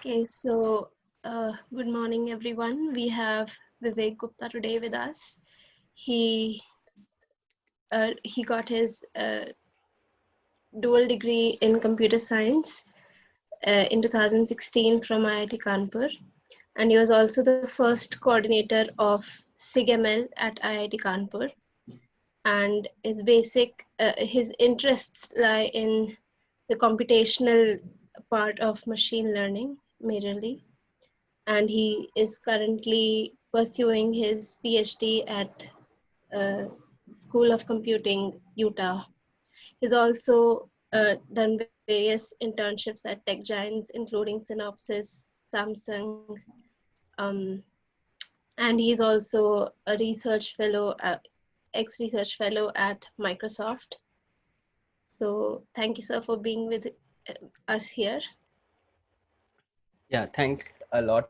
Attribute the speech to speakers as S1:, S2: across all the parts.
S1: Okay, so good morning, everyone. We have Vivek Gupta today with us. He he got his dual degree in computer science in 2016 from IIT Kanpur, and he was also the first coordinator of SIGML at IIT Kanpur. And his interests lie in the computational part of machine learning majorly, and he is currently pursuing his PhD at uh, School of Computing, Utah. He's also done various internships at tech giants, including Synopsys, Samsung, um, and he's also a research fellow, ex-research fellow at Microsoft. So thank you, sir, for being with us here.
S2: Yeah, thanks a lot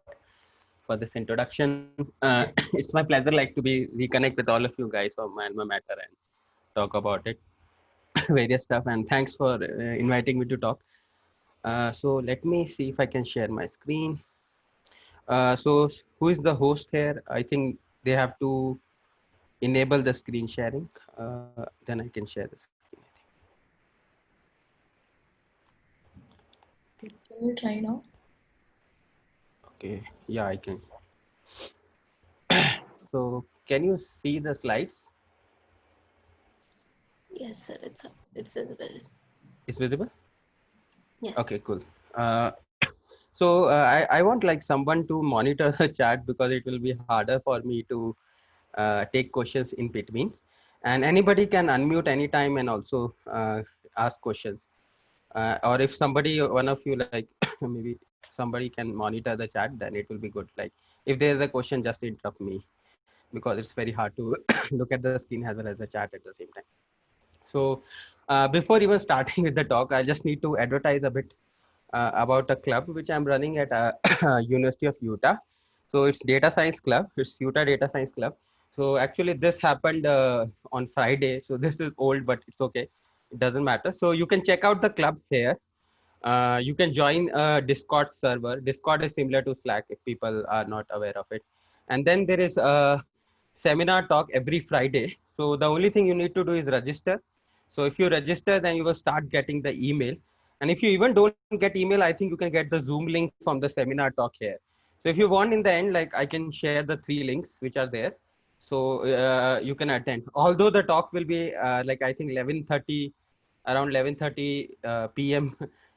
S2: for this introduction. It's my pleasure to be reconnect with all of you guys from my alma mater and talk about it, various stuff. And thanks for inviting me to talk. So let me see if I can share my screen. Who is the host here? I think they have to enable the screen sharing. Then I can share the screen.
S3: Can you try now?
S2: Okay. Yeah, I can. So can you see the slides?
S1: Yes, sir, it's visible.
S2: It's visible? Okay,
S1: Yes.
S2: cool. Uh, I want like someone to monitor the chat because it will be harder for me to take questions in between. And anybody can unmute anytime and also ask questions. Or if somebody, one of you like maybe somebody can monitor the chat, then it will be good. Like if there is a question, just interrupt me because it's very hard to look at the screen as well as the chat at the same time. So before even starting with the talk, I just need to advertise a bit about a club which I'm running at University of Utah. So it's Data Science Club. It's Utah Data Science Club. So actually this happened on Friday. So this is old, but it's okay. It doesn't matter. So you can check out the club here. You can join a Discord server. Discord is similar to Slack if people are not aware of it. And then there is a seminar talk every Friday. So the only thing you need to do is register. So if you register, then you will start getting the email. And if you even don't get email, I think you can get the Zoom link from the seminar talk here. So if you want in the end, like I can share the 3 links which are there. So you can attend. Although the talk will be like I think 11:30, around 11:30 p.m.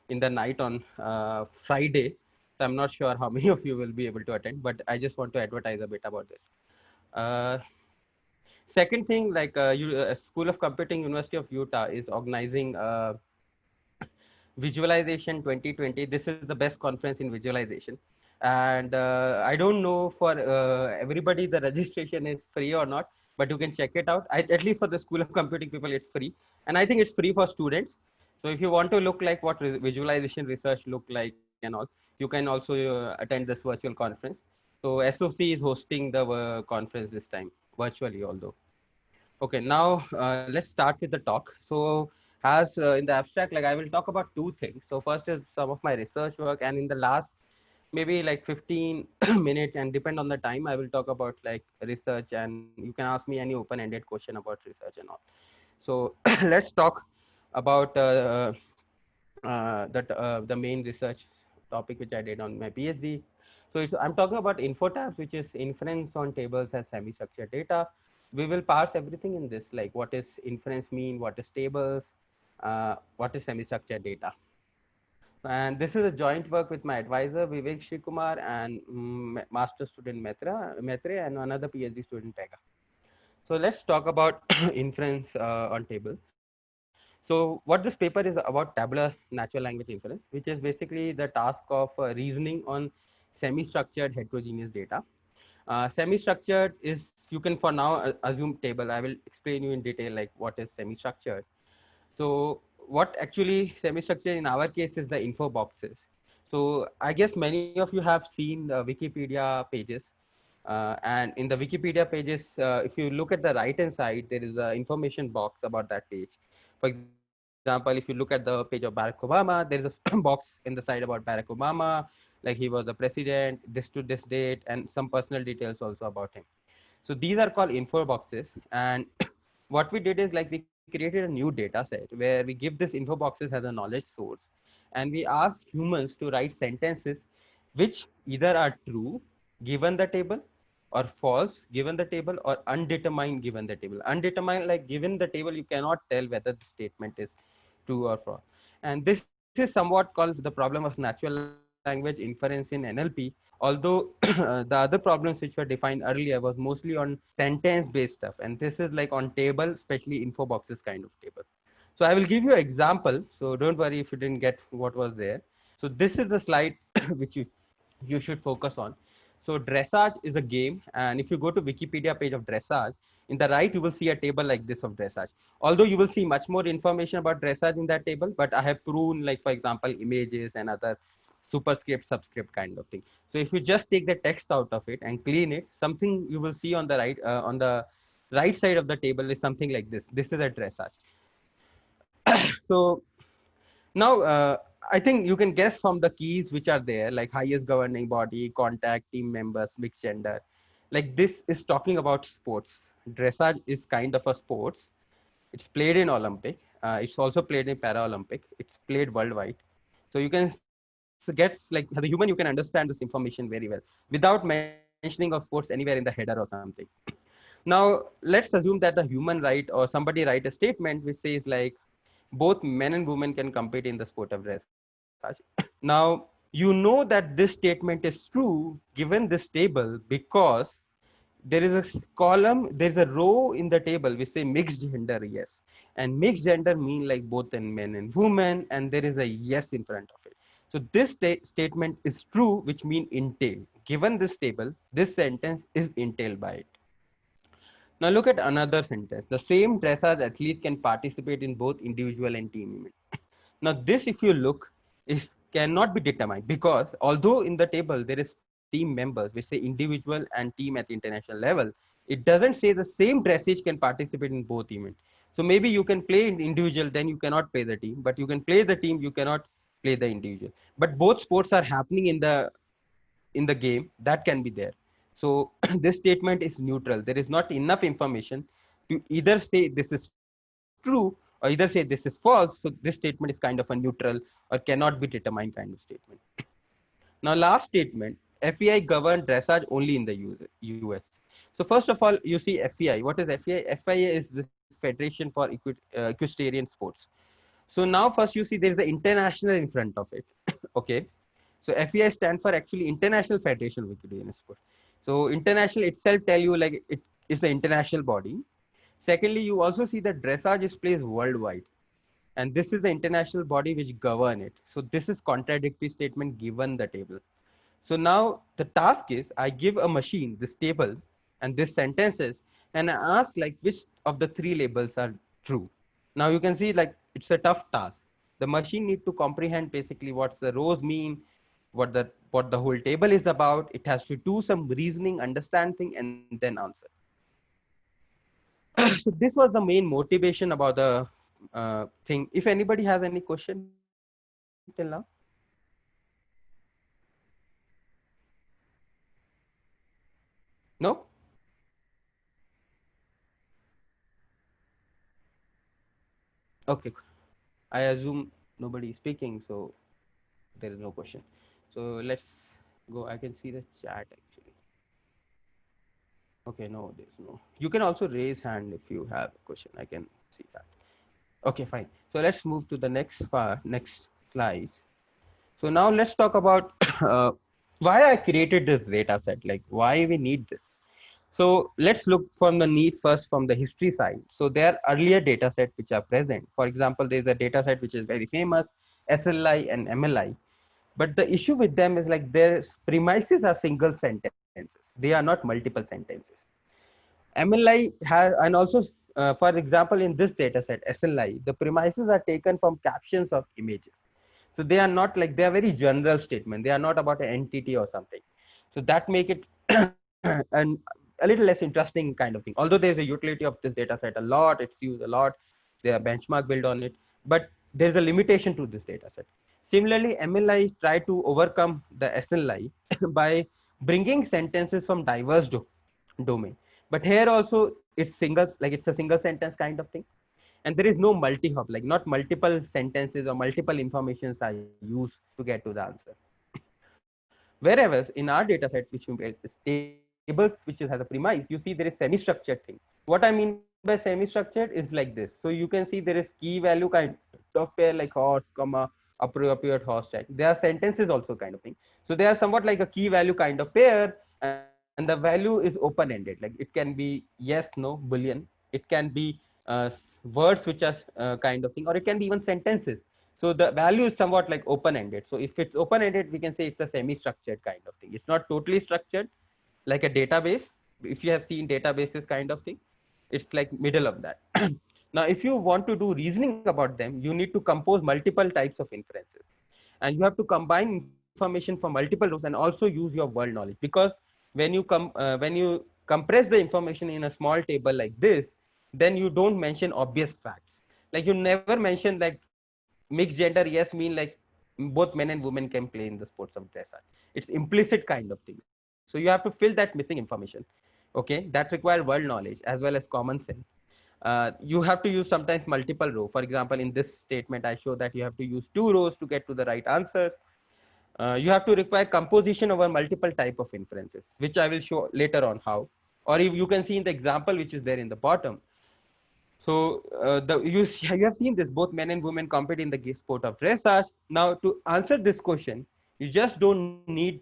S2: in the night on Friday. So I'm not sure how many of you will be able to attend, but I just want to advertise a bit about this. Uh, Second thing, like School of Computing, University of Utah is organizing Visualization 2020. This is the best conference in visualization. And I don't know for everybody the registration is free or not, but you can check it out. At least for the School of Computing people, it's free. And I think it's free for students. So if you want to look like what visualization research look like and all, you can also attend this virtual conference. So SOC is hosting the conference this time, virtually although. Okay, now let's start with the talk. So, as in the abstract, like I will talk about 2 things. So, first is some of my research work, and in the last maybe like 15 minutes, and depend on the time, I will talk about like research, and you can ask me any open-ended question about research and all. So, let's talk about the main research topic which I did on my PhD. So I'm talking about InfoTabs, which is inference on tables as semi-structured data. We will parse everything in this, like what is inference mean, what is tables, what is semi-structured data. And this is a joint work with my advisor Vivek Srikumar and master student Maitre and another PhD student Tega. So let's talk about inference on table. So what this paper is about, tabular natural language inference, which is basically the task of reasoning on semi-structured heterogeneous data. Semi-structured is, you can for now assume table. I will explain you in detail like what is semi-structured. So what actually semi-structured in our case is the info boxes. So I guess many of you have seen the Wikipedia pages. And in the Wikipedia pages, if you look at the right hand side, there is an information box about that page. For example, if you look at the page of Barack Obama, there is a box in the side about Barack Obama. like he was the president, this to this date, and some personal details also about him. So these are called info boxes. And what we did is like we created a new data set where we give this info boxes as a knowledge source, and we ask humans to write sentences which either are true given the table, or false given the table, or undetermined given the table. Undetermined, like given the table, you cannot tell whether the statement is true or false. And this is somewhat called the problem of natural language inference in NLP. Although the other problems which were defined earlier was mostly on sentence based stuff, and this is like on table, especially info boxes kind of table. So I will give you an example, so don't worry if you didn't get what was there. So this is the slide which you should focus on. So dressage is a game, and if you go to Wikipedia page of dressage, in the right you will see a table like this of dressage. Although you will see much more information about dressage in that table, but I have proven, like for example, images and other superscript, subscript kind of thing. So if you just take the text out of it and clean it, something you will see on the right side of the table is something like this. This is a dressage. So now, I think you can guess from the keys which are there, like highest governing body, contact, team members, mixed gender. Like this is talking about sports. Dressage is kind of a sports. It's played in Olympic. It's also played in Paralympic. It's played worldwide. So you can get, like as a human, you can understand this information very well without mentioning of sports anywhere in the header or something. Now, let's assume that the human write or somebody write a statement which says like both men and women can compete in the sport of dressage. Now, you know that this statement is true given this table because there is a column, there's a row in the table which say mixed gender, yes. And mixed gender mean like both in men and women, and there is a yes in front of it. So this statement is true, which mean entail. Given this table, this sentence is entailed by it. Now look at another sentence. The same dressage athlete can participate in both individual and team event. Now this, if you look, is cannot be determined because although in the table there is team members, which say individual and team at the international level, it doesn't say the same dressage can participate in both events. So maybe you can play in individual, then you cannot play the team, but you can play the team, you cannot play the individual. But both sports are happening in the game, that can be there. So this statement is neutral. There is not enough information to either say this is true or either say this is false. So this statement is kind of a neutral or cannot be determined kind of statement. Now, last statement, FEI govern dressage only in the US. So first of all, you see FEI. What is FEI? FEI is this Federation for Equestrian Sports. So now first you see there is an international in front of it. Okay. So FEI stands for actually International Federation of Equestrian Sports. So international itself tell you like it is an international body. Secondly, you also see that dressage is placed worldwide. And this is the international body which govern it. So this is contradictory statement given the table. So now the task is I give a machine this table and this sentences and I ask like which of the three labels are true. Now you can see like it's a tough task. The machine need to comprehend basically what's the rows mean, what the whole table is about. It has to do some reasoning, understand thing, and then answer. So this was the main motivation about the thing. If anybody has any question till now. No? Okay. I assume nobody is speaking, so there is no question. So let's go. I can see the chat actually. Okay, no, there's no. You can also raise hand if you have a question. I can see that. Okay, fine. So let's move to the next part, next slide. So now let's talk about why I created this data set, like why we need this. So let's look from the need first from the history side. So there are earlier data sets which are present. For example, there's a data set which is very famous, SLI and MLI. But the issue with them is like their premises are single sentences. They are not multiple sentences. MLI has, and also, for example, in this data set, SLI, the premises are taken from captions of images. So they are not like, they are very general statement. They are not about an entity or something. So that make it and a little less interesting kind of thing. Although there's a utility of this data set a lot, it's used a lot. There are benchmark built on it, but there's a limitation to this data set. Similarly, MLI try to overcome the SLI by bringing sentences from diverse domain. But here also it's single, like it's a single sentence kind of thing. And there is no multi-hop, like not multiple sentences or multiple informations are used to get to the answer. Whereas in our data set, which we built, is tables which has a premise, you see there is semi-structured thing. What I mean by semi-structured is like this. So you can see there is key value kind of pair like horse, comma, appropriate horse tag. There are sentences also kind of thing. So they are somewhat like a key value kind of pair, and the value is open-ended. Like it can be yes, no, boolean. It can be words which are kind of thing, or it can be even sentences. So the value is somewhat like open-ended. So if it's open-ended, we can say it's a semi-structured kind of thing. It's not totally structured like a database. If you have seen databases kind of thing, it's like middle of that. Now, if you want to do reasoning about them, you need to compose multiple types of inferences, and you have to combine information from multiple rows and also use your world knowledge, because when you compress the information in a small table like this, then you don't mention obvious facts. Like you never mention like mixed gender yes mean like both men and women can play in the sports of dressage. It's implicit kind of thing. So you have to fill that missing information. Okay, that require world knowledge as well as common sense. You have to use sometimes multiple row. For example, in this statement I show that you have to use 2 rows to get to the right answer. You have to require composition over multiple type of inferences, which I will show later on how. Or if you can see in the example which is there in the bottom. So you have seen this, both men and women compete in the sport of dressage. Now to answer this question, you just don't need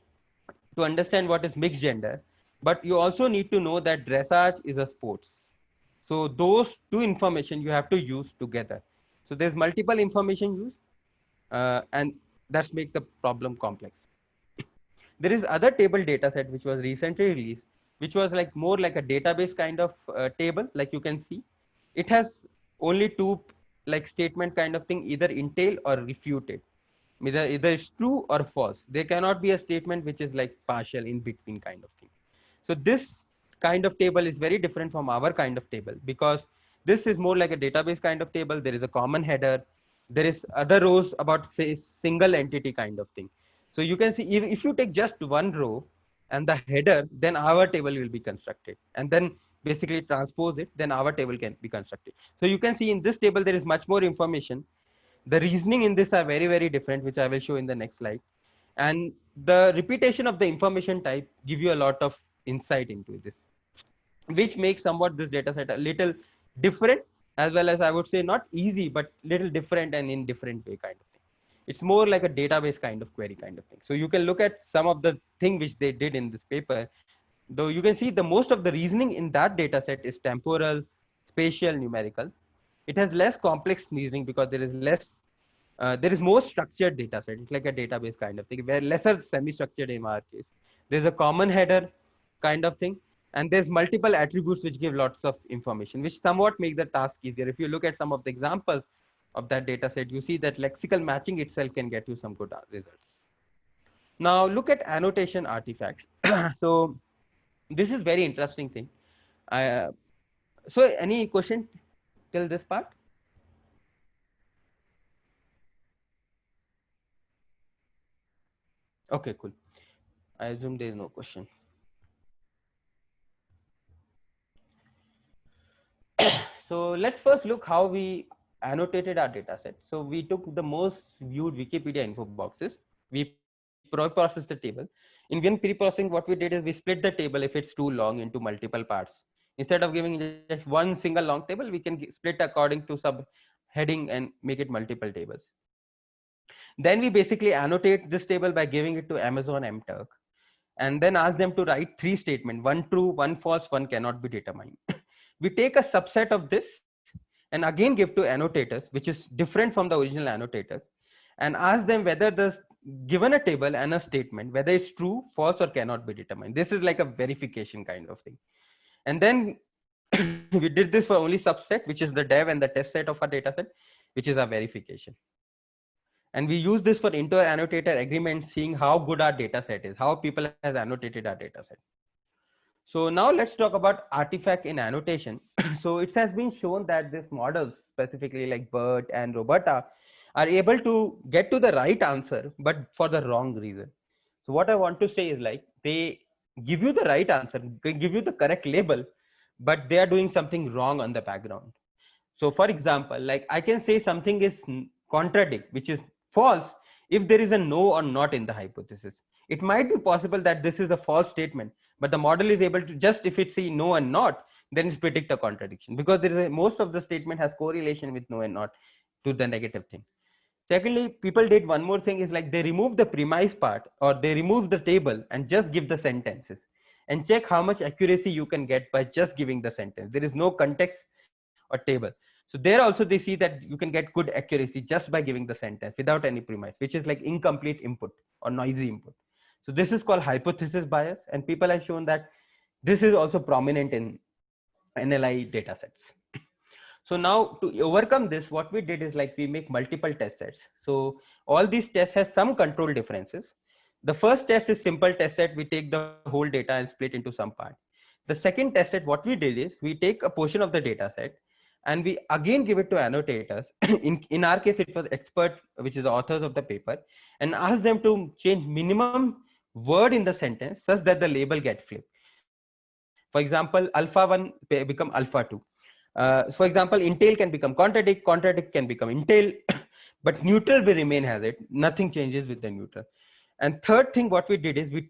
S2: to understand what is mixed gender, but you also need to know that dressage is a sports. So those two information you have to use together. So there's multiple information used, and that's make the problem complex. There is other table data set which was recently released, which was like more like a database kind of table. Like you can see, it has only two like statement kind of thing, either entail or refuted. Either it's true or false. There cannot be a statement which is like partial in between kind of thing. So this kind of table is very different from our kind of table, because this is more like a database kind of table. There is a common header. There is other rows about say single entity kind of thing. So you can see if you take just one row and the header, then our table will be constructed, and then basically transpose it, then our table can be constructed. So you can see in this table there is much more information. The reasoning in this are very, very different, which I will show in the next slide. And the repetition of the information type give you a lot of insight into this, which makes somewhat this data set a little different, as well as I would say not easy, but little different and in different way kind of thing. It's more like a database kind of query kind of thing. So you can look at some of the thing which they did in this paper, though you can see the most of the reasoning in that data set is temporal, spatial, numerical. It has less complex reasoning because there is more structured data set. It's like a database kind of thing, where lesser semi-structured in our case. There's a common header kind of thing, and there's multiple attributes which give lots of information, which somewhat make the task easier. If you look at some of the examples of that data set, you see that lexical matching itself can get you some good results. Now look at annotation artifacts. So this is very interesting thing. So any question till this part? Okay, cool. I assume there is no question. So let's first look how we annotated our data set. So we took the most viewed Wikipedia info boxes. We processed the table. In when pre-processing, what we did is we split the table if it's too long into multiple parts. Instead of giving just one single long table, we can split according to sub heading and make it multiple tables. Then we basically annotate this table by giving it to Amazon MTurk, and then ask them to write 3 statements: one true, one false, one cannot be determined. We take a subset of this and again give to annotators, which is different from the original annotators, and ask them whether the given a table and a statement, whether it's true, false, or cannot be determined. This is like a verification kind of thing. And then we did this for only subset, which is the dev and the test set of our data set, which is our verification. And we use this for inter-annotator agreement, seeing how good our data set is, how people has annotated our data set. So now let's talk about artifact in annotation. So it has been shown that these models, specifically like BERT and Roberta, are able to get to the right answer, but for the wrong reason. So what I want to say is like they give you the right answer, they give you the correct label, but they are doing something wrong on the background. So for example, like I can say something is contradict, which is false, if there is a no or not in the hypothesis. It might be possible that this is a false statement, but the model is able to, just if it see no and not, then it predict a contradiction, because there is most of the statement has correlation with no and not to the negative thing. Secondly, people did one more thing, is like they remove the premise part, or they remove the table and just give the sentences, and check how much accuracy you can get by just giving the sentence. There is no context or table. So there also they see that you can get good accuracy just by giving the sentence without any premise, which is like incomplete input or noisy input. So this is called hypothesis bias, and people have shown that this is also prominent in NLI datasets. So now to overcome this, what we did is like we make multiple test sets. So all these tests has some control differences. The first test is simple test set. We take the whole data and split into some part. The second test set, what we did is we take a portion of the data set and we again give it to annotators. In our case, it was expert, which is the authors of the paper, and ask them to change minimum word in the sentence such that the label get flipped. For example, alpha 1 become alpha 2. For example, entail can become contradict, contradict can become entail, but neutral will remain as it. Nothing changes with the neutral. And third thing, what we did is we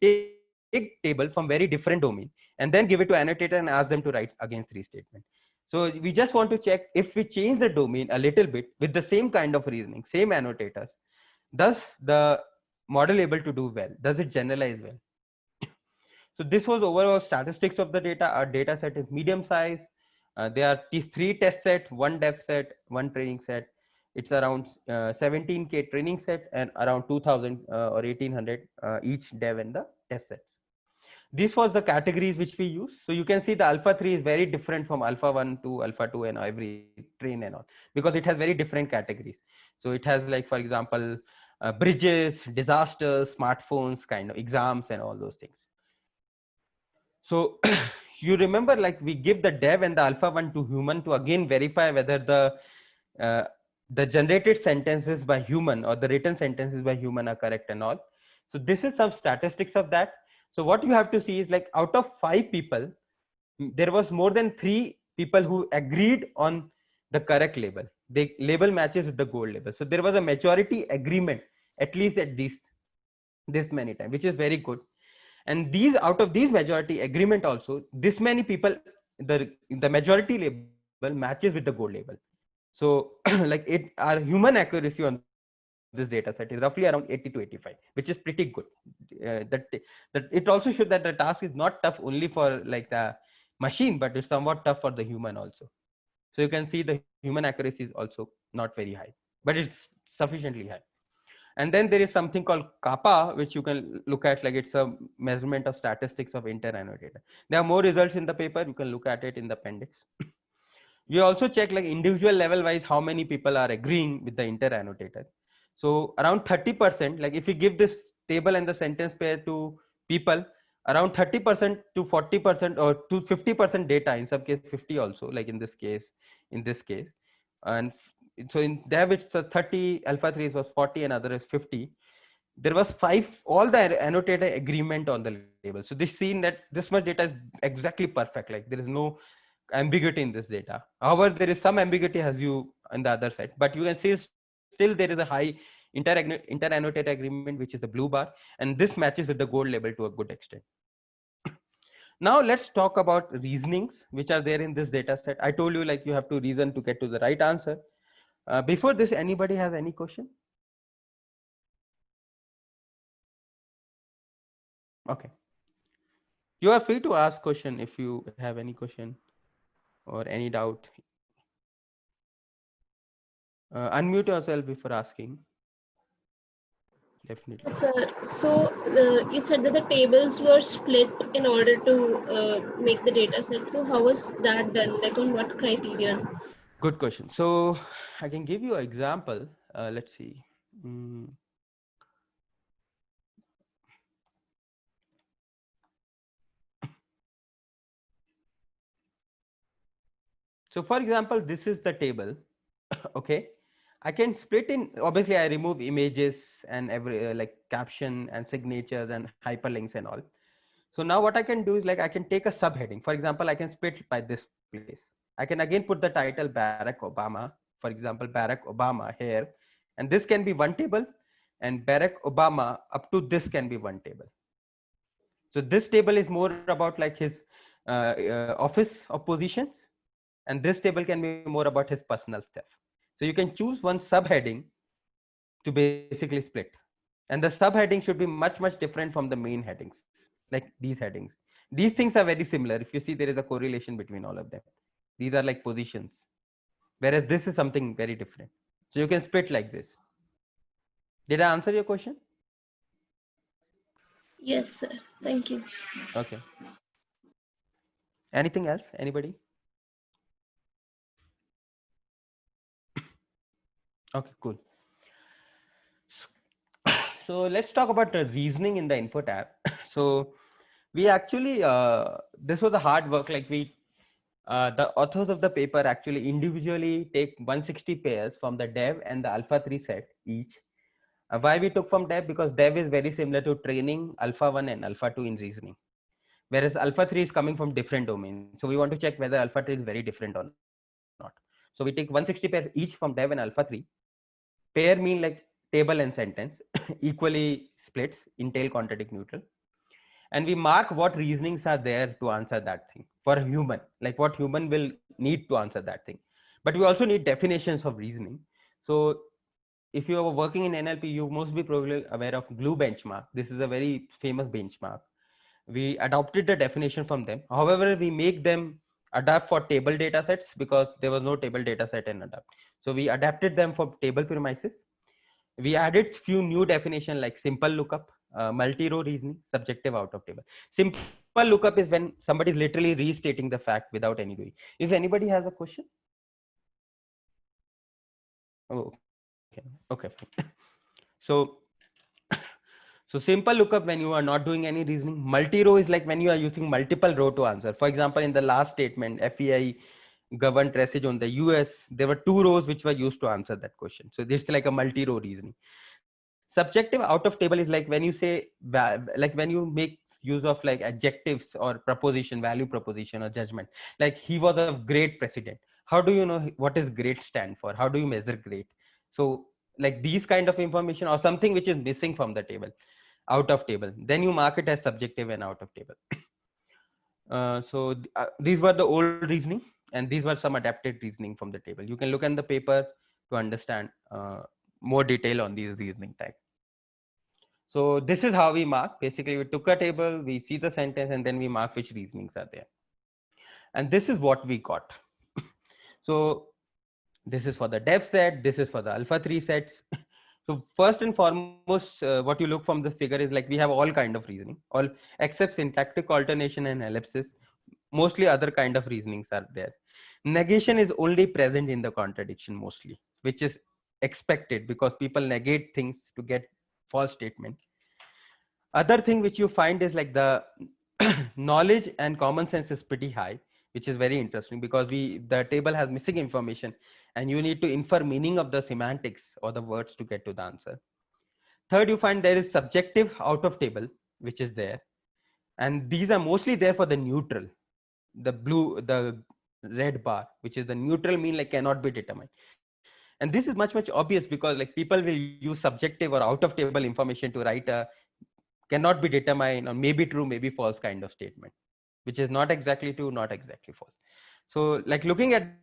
S2: take table from very different domain and then give it to annotator and ask them to write again 3 statements. So we just want to check if we change the domain a little bit with the same kind of reasoning, same annotators, does the model able to do well? Does it generalize well? So this was overall statistics of the data. Our data set is medium size. There are 3 test set, 1 dev set, 1 training set. It's around 17K training set and around 2000 or 1800 each dev and the test sets. This was the categories which we use. So you can see the alpha 3 is very different from alpha 1 to alpha 2 and every train and all, because it has very different categories. So it has like, for example, bridges, disasters, smartphones, kind of exams and all those things. So you remember, like we give the dev and the alpha 1 to human to again verify whether uh, the generated sentences by human or the written sentences by human are correct and all. So this is some statistics of that. So what you have to see is like out of 5 people, there was more than 3 people who agreed on the correct label. The label matches with the gold label. So there was a majority agreement, at least at this many times, which is very good. And these, out of these majority agreement also, this many people, the majority label matches with the gold label. So like our human accuracy on this data set is roughly around 80 to 85, which is pretty good. That it also shows that the task is not tough only for like the machine, but it's somewhat tough for the human also. So you can see the human accuracy is also not very high, but it's sufficiently high. And then there is something called kappa, which you can look at, like it's a measurement of statistics of inter-annotator. There are more results in the paper. You can look at it in the appendix. We also check like individual level wise how many people are agreeing with the inter-annotator. So around 30%, like if you give this table and the sentence pair to people, around 30% to 40% or to 50% data, in some case 50 also, like in this case. And so in dev it's 30, alpha 3 was 40 and other is 50. There was 5, all the annotator agreement on the label. So this seen that this much data is exactly perfect, like there is no ambiguity in this data. However, there is some ambiguity as you on the other side, but you can see still there is a high inter-annotator agreement, which is the blue bar, and this matches with the gold label to a good extent. Now let's talk about reasonings which are there in this data set. I told you like you have to reason to get to the right answer. Before this, anybody has any question? Okay. You are free to ask question if you have any question or any doubt. Unmute yourself before asking. Definitely.
S1: Sir, so you said that the tables were split in order to make the data set. So how was that done? Like on what criterion?
S2: Good question. So I can give you an example. Let's see. So for example, this is the table. Okay. I can split in, obviously I remove images and every like caption and signatures and hyperlinks and all. So now what I can do is like I can take a subheading. For example, I can split by this place. I can again put the title Barack Obama, for example, Barack Obama here, and this can be one table, and Barack Obama up to this can be one table. So this table is more about like his office of positions, and this table can be more about his personal stuff. So you can choose one subheading to basically split, and the subheading should be much different from the main headings, like these headings. These things are very similar. If you see, there is a correlation between all of them. These are like positions, whereas this is something very different. So you can split like this. Did I answer your question?
S1: Yes, sir. Thank you.
S2: Okay. Anything else? Anybody? Okay, cool. So let's talk about the reasoning in the info tab. So we actually, this was a hard work. Like the authors of the paper actually individually take 160 pairs from the dev and the alpha 3 set each. Why we took from dev? Because dev is very similar to training, alpha 1 and alpha 2 in reasoning, whereas alpha 3 is coming from different domains. So we want to check whether alpha 3 is very different or not. So we take 160 pairs each from dev and alpha 3. Pair mean like table and sentence, equally splits, entail, contradict, neutral. And we mark what reasonings are there to answer that thing for a human, like what human will need to answer that thing. But we also need definitions of reasoning. So if you are working in NLP, you must be probably aware of glue benchmark. This is a very famous benchmark. We adopted the definition from them. However, we make them adapt for table data sets because there was no table data set in adapt. So we adapted them for table premises. We added few new definition like simple lookup, multi-row reasoning, subjective out of table. Simple lookup is when somebody is literally restating the fact without any doing. If anybody has a question? Oh, okay. So simple lookup when you are not doing any reasoning. Multi-row is like when you are using multiple row to answer. For example, in the last statement, FEI governed tracing on the US, there were 2 rows which were used to answer that question. So this is like a multi-row reasoning. Subjective out of table is like when you say, like when you make use of like adjectives or proposition, value proposition or judgment. Like he was a great president. How do you know what is great stand for? How do you measure great? So like these kind of information or something which is missing from the table, out of table, then you mark it as subjective and out of table. These were the old reasoning, and these were some adapted reasoning from the table. You can look at the paper to understand more detail on these reasoning type. So this is how we mark. Basically, we took a table, we see the sentence, and then we mark which reasonings are there. And this is what we got. So this is for the dev set, this is for the alpha 3 sets. So first and foremost, what you look from this figure is like we have all kind of reasoning, all except syntactic alternation and ellipsis. Mostly other kind of reasonings are there. Negation is only present in the contradiction mostly, which is expected because people negate things to get false statement. Other thing which you find is like the knowledge and common sense is pretty high, which is very interesting because the table has missing information and you need to infer meaning of the semantics or the words to get to the answer. Third, you find there is subjective out of table, which is there. And these are mostly there for the neutral, the red bar, which is the neutral mean like cannot be determined. And this is much obvious because like people will use subjective or out of table information to write a cannot be determined or maybe true, maybe false kind of statement, which is not exactly true, not exactly false. So like looking at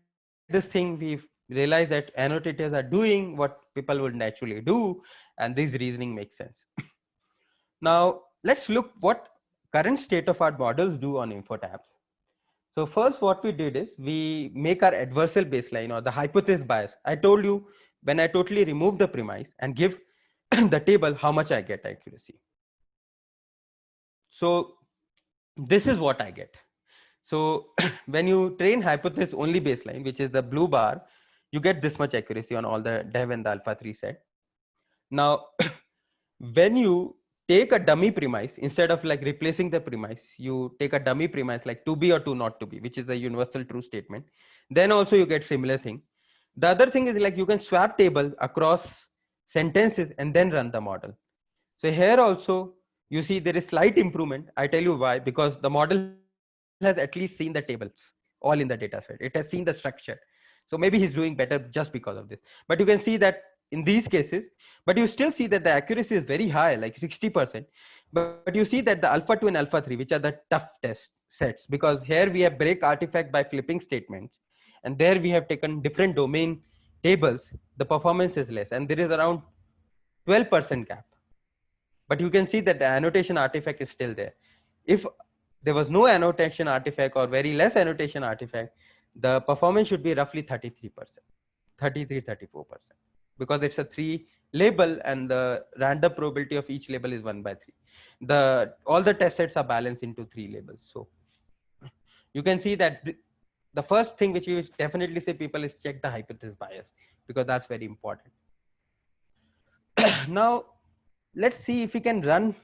S2: this thing, we've realized that annotators are doing what people would naturally do, and this reasoning makes sense. Now let's look what current state of art models do on info tabs. So first what we did is we make our adversarial baseline or the hypothesis bias. I told you when I totally remove the premise and give the table how much I get accuracy. So this is what I get. So when you train hypothesis only baseline, which is the blue bar, you get this much accuracy on all the dev and the alpha 3 set. Now, when you take a dummy premise, instead of like replacing the premise, you take a dummy premise like to be or to not to be, which is a universal true statement. Then also you get similar thing. The other thing is like you can swap table across sentences and then run the model. So here also you see there is slight improvement. I tell you why, because the model has at least seen the tables all in the data set. It has seen the structure. So maybe he's doing better just because of this. But you can see that in these cases, but you still see that the accuracy is very high, like 60%. But you see that the alpha 2 and alpha 3, which are the tough test sets, because here we have break artifact by flipping statements, and there we have taken different domain tables, the performance is less, and there is around 12% gap. But you can see that the annotation artifact is still there. If there was no annotation artifact or very less annotation artifact, the performance should be roughly 33%, 33, 34%, because it's a 3 label and the random probability of each label is 1/3. All the test sets are balanced into 3 labels. So you can see that the first thing which you definitely say people is check the hypothesis bias, because that's very important. Now let's see if we can run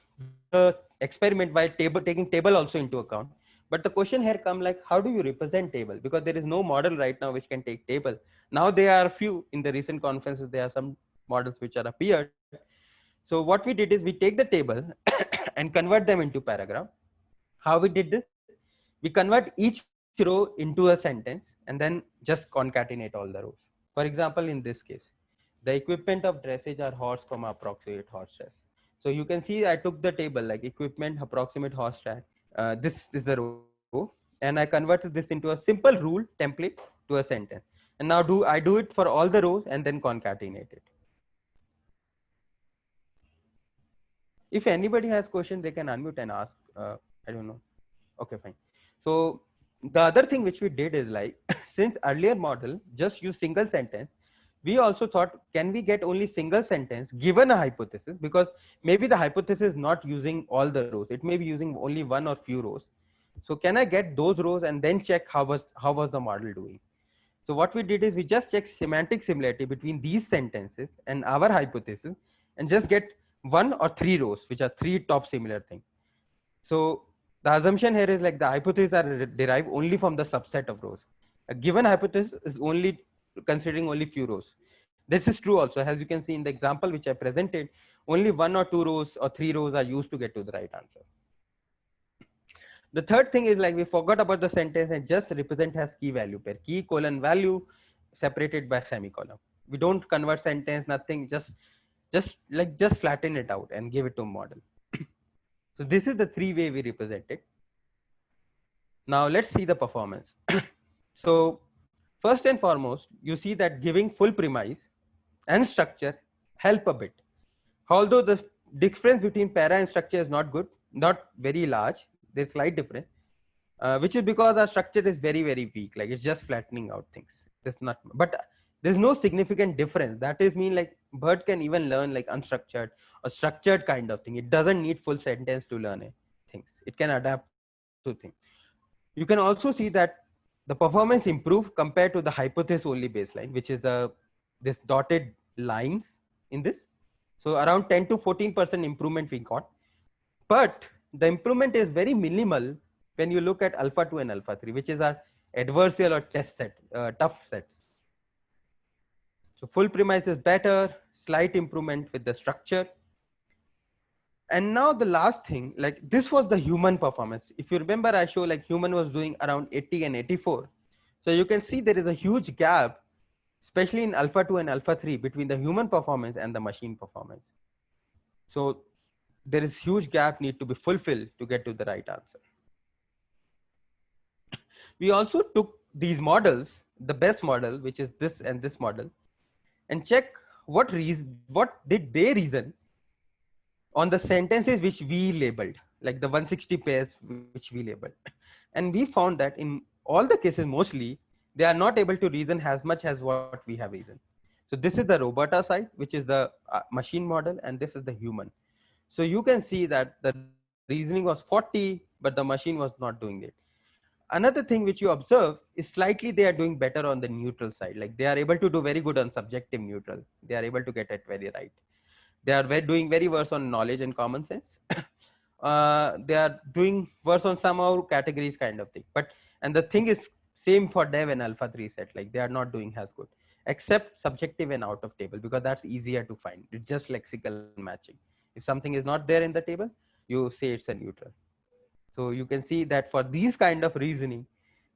S2: the experiment by taking table also into account. But the question here come like, how do you represent table? Because there is no model right now which can take table. Now there are a few in the recent conferences, there are some models which are appeared. So what we did is we take the table and convert them into paragraph. How we did this? We convert each row into a sentence and then just concatenate all the rows. For example, in this case, the equipment of dressage are horse, approximate horse dress. So you can see I took the table like equipment, approximate horse dress. This is the row, and I converted this into a simple rule template to a sentence. And now I do it for all the rows and then concatenate it. If anybody has questions, they can unmute and ask. I don't know. Okay, fine. So the other thing which we did is like, since earlier model just use single sentence, we also thought, can we get only single sentence given a hypothesis? Because maybe the hypothesis is not using all the rows. It may be using only one or few rows. So can I get those rows and then check how was the model doing? So what we did is we just checked semantic similarity between these sentences and our hypothesis and just get 1 or 3 rows, which are 3 top similar things. So the assumption here is like the hypotheses are derived only from the subset of rows. A given hypothesis is only considering only few rows. This is true also, as you can see in the example which I presented, only 1 or 2 rows or 3 rows are used to get to the right answer. The third thing is like we forgot about the sentence and just represent as key value pair, key colon value separated by semicolon. We don't convert sentence, nothing, just flatten it out and give it to a model. So this is the 3 way we represent it. Now let's see the performance. So first and foremost, you see that giving full premise and structure help a bit. Although the difference between para and structure is not good, not very large, there's slight difference, which is because our structure is very, very weak. Like it's just flattening out things. That's not, but there's no significant difference. That is mean like bird can even learn like unstructured or structured kind of thing. It doesn't need full sentence to learn things. It can adapt to things. You can also see that the performance improve compared to the hypothesis only baseline, which is this dotted lines in this. So around 10 to 14% improvement we got, but the improvement is very minimal when you look at alpha 2 and alpha 3, which is our adversarial or test set, tough sets. So full premise is better, slight improvement with the structure. And now the last thing, like this was the human performance. If you remember, I show like human was doing around 80 and 84. So you can see there is a huge gap, especially in alpha 2 and alpha 3 between the human performance and the machine performance. So there is huge gap need to be fulfilled to get to the right answer. We also took these models, the best model, which is this and this model, and check what did they reason on the sentences which we labeled, like the 160 pairs which we labeled. And we found that in all the cases, mostly, they are not able to reason as much as what we have reasoned. So this is the Roberta side, which is the machine model, and this is the human. So you can see that the reasoning was 40, but the machine was not doing it. Another thing which you observe is slightly they are doing better on the neutral side. Like they are able to do very good on subjective neutral. They are able to get it very right. They are doing very worse on knowledge and common sense. They are doing worse on somehow categories kind of thing. And the thing is same for dev and alpha 3 set. Like they are not doing as good. except subjective and out of table, because that's easier to find. It's just lexical matching. If something is not there in the table, you say it's a neutral. So you can see that for these kind of reasoning,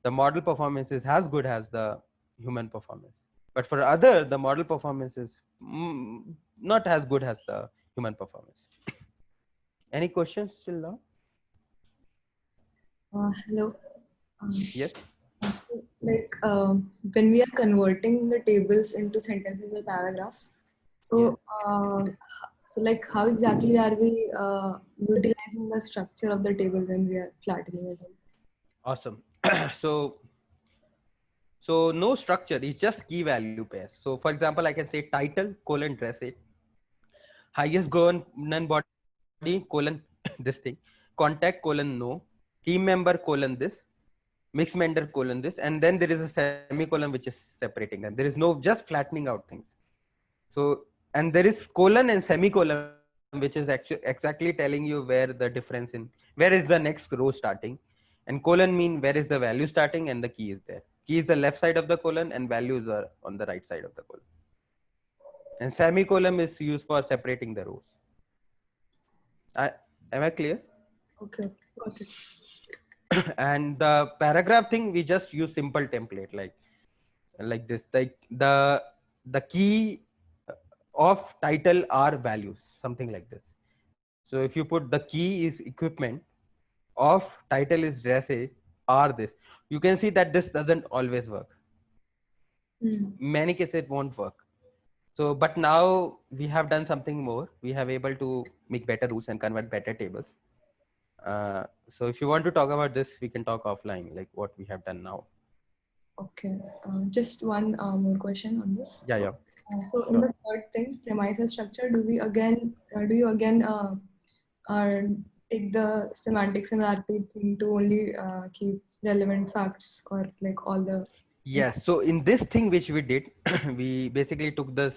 S2: the model performance is as good as the human performance. But for other, the model performance is not as good as the human performance. Any questions till now?
S3: Hello.
S2: Yes.
S3: So, like, when we are converting the tables into sentences or paragraphs, so like, how exactly are we utilizing the structure of the table when we are flattening it out?
S2: Awesome. so no structure, it's just key value pairs. So for example, I can say title colon dress it, highest governance body colon this thing, contact colon no, team member colon this, mixed member colon this, and then there is a semicolon which is separating them. There is no just flattening out things. So, and there is colon and semicolon which is actually exactly telling you where the difference in where is the next row starting, and colon mean where is the value starting and the key is there. Key is the left side of the colon and values are on the right side of the colon. And semicolon is used for separating the rows. Am I clear?
S3: Okay, got it.
S2: And the paragraph thing, we just use simple template like this. Like the key of title are values, something like this. So if you put the key is equipment, of title is dresses, are this, you can see that this doesn't always work. Many cases it won't work. So, but now we have done something more. We have able to make better rules and convert better tables. So if you want to talk about this, we can talk offline, like what we have done now.
S3: Okay, just one more question on this.
S2: Yeah.
S3: So in the third thing, premises structure, do you again take the semantic similarity thing to only keep relevant facts, or like all the?
S2: Yes. So in this thing which we did, we basically took this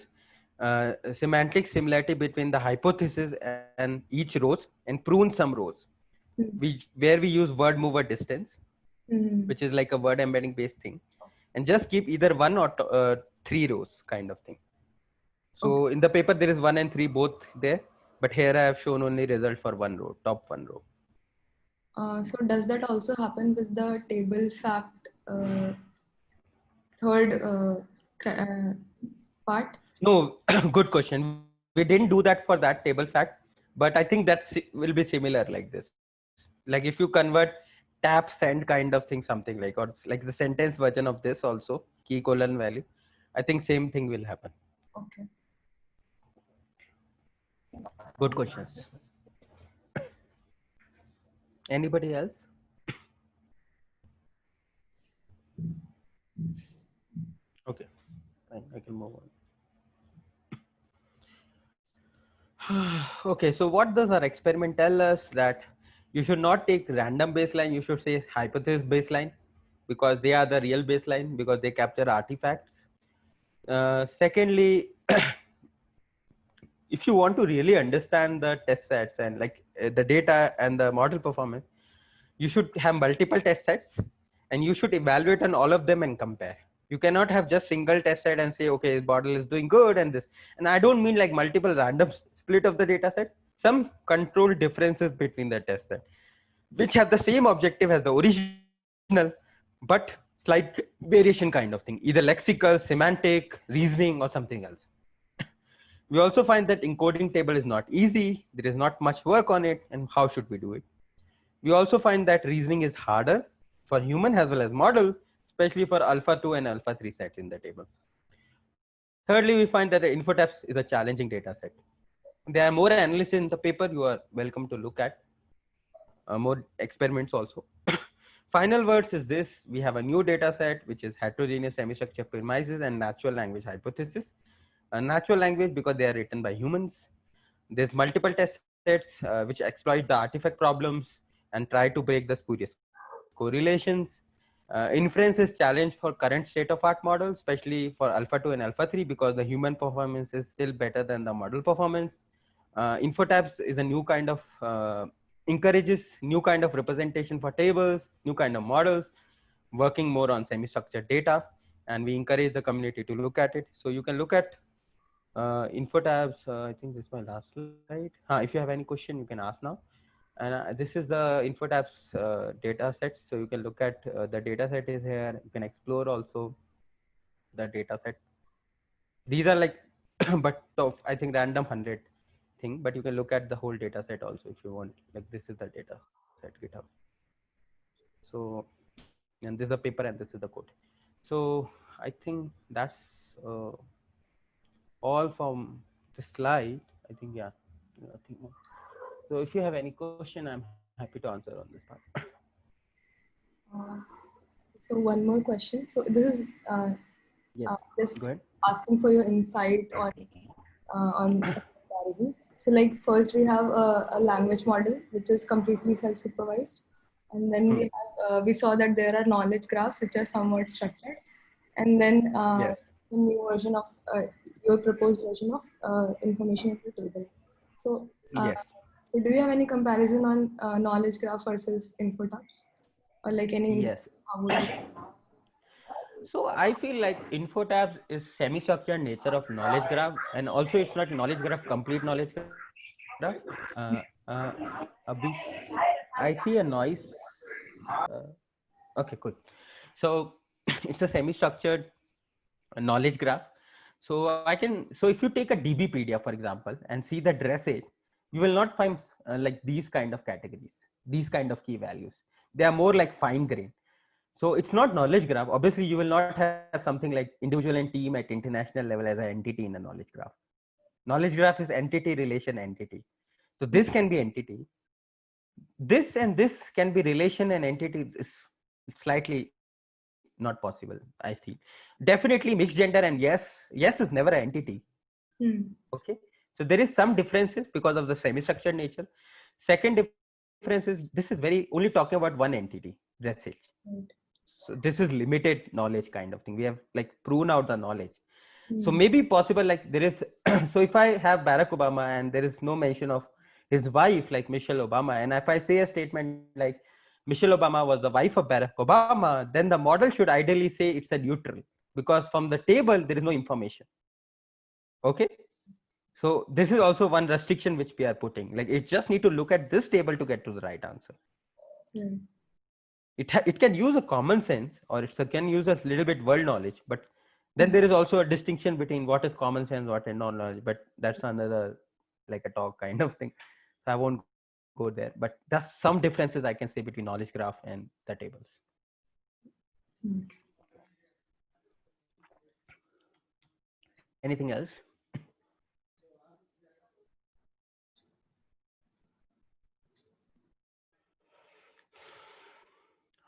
S2: semantic similarity between the hypothesis and each rows and prune some rows. Where we use word mover distance, which is like a word embedding based thing, and just keep either one or three rows kind of thing. So in the paper there is 1 and 3 both there, but here I have shown only result for one row, top one row.
S3: So does that also happen with the table fact third part?
S2: No, good question. We didn't do that for that table fact, but I think that will be similar like this. Like if you convert tap send kind of thing, something like, or like the sentence version of this also, key colon value, I think same thing will happen.
S3: Okay.
S2: Good questions. Anybody else? Okay, fine, I can move on. Okay, so what does our experiment tell us? That you should not take random baseline, you should say hypothesis baseline, because they are the real baseline, because they capture artifacts. Secondly, if you want to really understand the test sets and like the data and the model performance, you should have multiple test sets and you should evaluate on all of them and compare. You cannot have just single test set and say, okay, model is doing good and this. And I don't mean like multiple random split of the data set, some control differences between the test set, which have the same objective as the original, but slight variation kind of thing, either lexical, semantic, reasoning, or something else. We also find that encoding table is not easy. There is not much work on it. And how should we do it? We also find that reasoning is harder for human as well as model, especially for alpha 2 and alpha 3 sets in the table. Thirdly, we find that the InfoTaps is a challenging data set. There are more analysis in the paper. You are welcome to look at more experiments also. Final words is this: we have a new data set, which is heterogeneous semi-structure premises and natural language hypothesis. A natural language because they are written by humans. There's multiple test sets which exploit the artifact problems and try to break the spurious correlations. Inference is challenged for current state of art models, especially for alpha 2 and alpha 3, because the human performance is still better than the model performance. InfoTaps is a new kind of encourages new kind of representation for tables, new kind of models, working more on semi-structured data. and we encourage the community to look at it. So you can look at info tabs. I think this is my last slide. If you have any question, you can ask now. And this is the info tabs data sets. So you can look at the data set is here. You can explore also the data set. These are like but of I think random 100 thing, but you can look at the whole data set also if you want. Like this is the data set GitHub. So and this is the paper and this is the code. So I think that's uh, all from the slide. I think nothing more. So if you have any question, I'm happy to answer on this part.
S3: Uh, so one more question. So this is
S2: Yes,
S3: just
S2: go ahead.
S3: asking for your insight on comparisons. So like first we have a language model which is completely self-supervised, and then we saw that there are knowledge graphs which are somewhat structured, and then
S2: Yes.
S3: the new version of your proposed version of information in the table. So,
S2: Yes.
S3: so do you have any comparison on knowledge graph versus info tabs, or like any insight?
S2: Yes.
S3: How would you?
S2: So I feel like info tabs is semi-structured nature of knowledge graph, and also it's not knowledge graph, complete knowledge graph. Abhish, I see a noise. Uh, okay, cool. So it's a semi-structured knowledge graph. So I can, so if you take a DBpedia, for example, and see the dressage, you will not find like these kind of categories, these kind of key values. They are more like fine grain. So it's not knowledge graph. Obviously, you will not have something like individual and team at international level as an entity in a knowledge graph. Knowledge graph is entity relation entity. So this can be entity. This and this can be relation and entity. Is slightly not possible, I feel. Definitely mixed gender and yes is never an entity. Okay. So there is some differences because of the semi-structured nature. Second difference is this is very only talking about one entity, dressage. So this is limited knowledge kind of thing. We have like proven out the knowledge. So maybe possible like there is so if I have Barack Obama and there is no mention of his wife like Michelle Obama, and if I say a statement like Michelle Obama was the wife of Barack Obama, then the model should ideally say it's a neutral, because from the table there is no information. Okay. So this is also one restriction which we are putting, like it just need to look at this table to get to the right answer. It can use a common sense, or it can use a little bit world knowledge, but then there is also a distinction between what is common sense, what is non-knowledge, but that's another like a talk kind of thing. So I won't go there, but there's some differences I can say between knowledge graph and the tables. Anything else?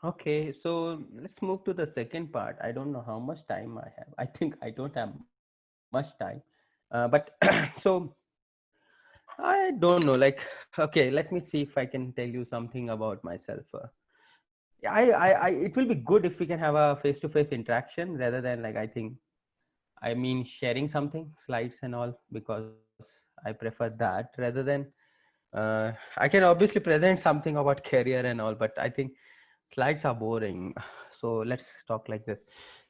S2: Okay, so let's move to the second part. I don't know how much time I have. I think I don't have much time, but so I don't know. Like, okay, let me see if I can tell you something about myself. Yeah, it will be good if we can have a face-to-face interaction rather than like I mean sharing something, slides and all, because I prefer that rather than I can obviously present something about career and all, but I think slides are boring. So let's talk like this.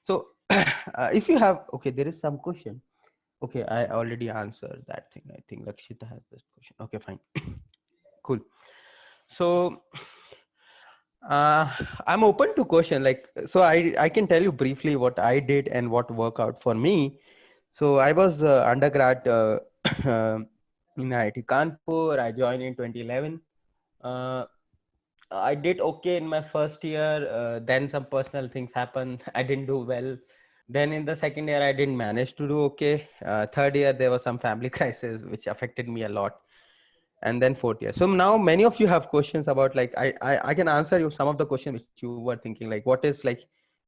S2: So if you have, okay, there is some question. Okay, I already answered that thing. I think Lakshita has this question. Okay, fine. Cool. So I'm open to question. Like, so I can tell you briefly what I did and what worked out for me. So I was undergrad in IIT Kanpur. I joined in 2011. Uh, I did okay in my first year. Then some personal things happened. I didn't do well. Then in the second year, I didn't manage to do okay. Third year, there was some family crisis which affected me a lot. And then fourth year. So now many of you have questions about like I can answer you some of the questions which you were thinking, like what is like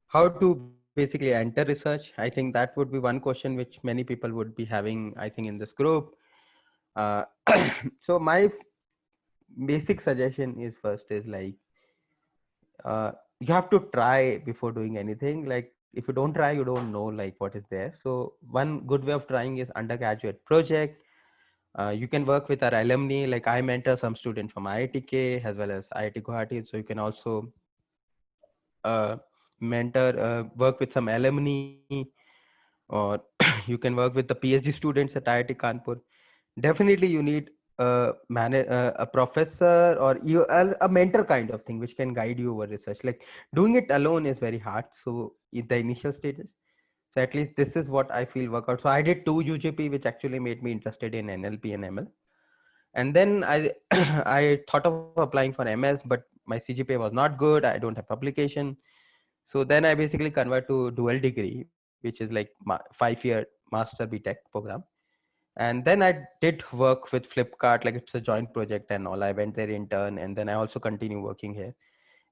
S2: how to basically enter research. I think that would be one question which many people would be having, I think, in this group. Uh, so my basic suggestion is first is like you have to try before doing anything. Like if you don't try, you don't know like what is there. So one good way of trying is undergraduate project. You can work with our alumni. Like I mentor some students from IITK as well as IIT Guwahati, so you can also mentor, work with some alumni, or you can work with the PhD students at IIT Kanpur. Definitely you need a professor, or a mentor kind of thing which can guide you over research. Like doing it alone is very hard, so in the initial stages. So at least this is what I feel work out. So I did 2 UGP, which actually made me interested in NLP and ML. And then I I thought of applying for MS, but my CGPA was not good. I don't have publication. So then I basically convert to dual degree, which is like 5-year master BTech program. And then I did work with Flipkart, like it's a joint project and all. I went there intern, and then I also continue working here.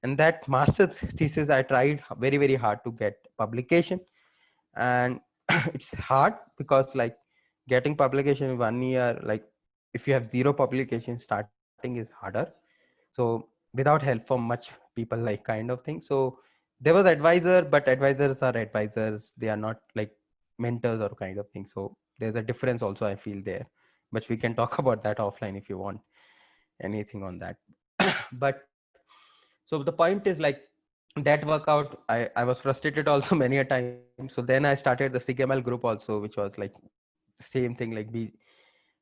S2: And that master thesis, I tried very, very hard to get publication. And it's hard because like getting publication in 1 year, like if you have zero publication, starting is harder. So without help from much people, like kind of thing. So there was advisor, but advisors are advisors, they are not like mentors or kind of thing. So there's a difference also, I feel there, but we can talk about that offline if you want anything on that. But so the point is like that workout, I was frustrated also many a time. So then I started the SIGML group also, which was like same thing, like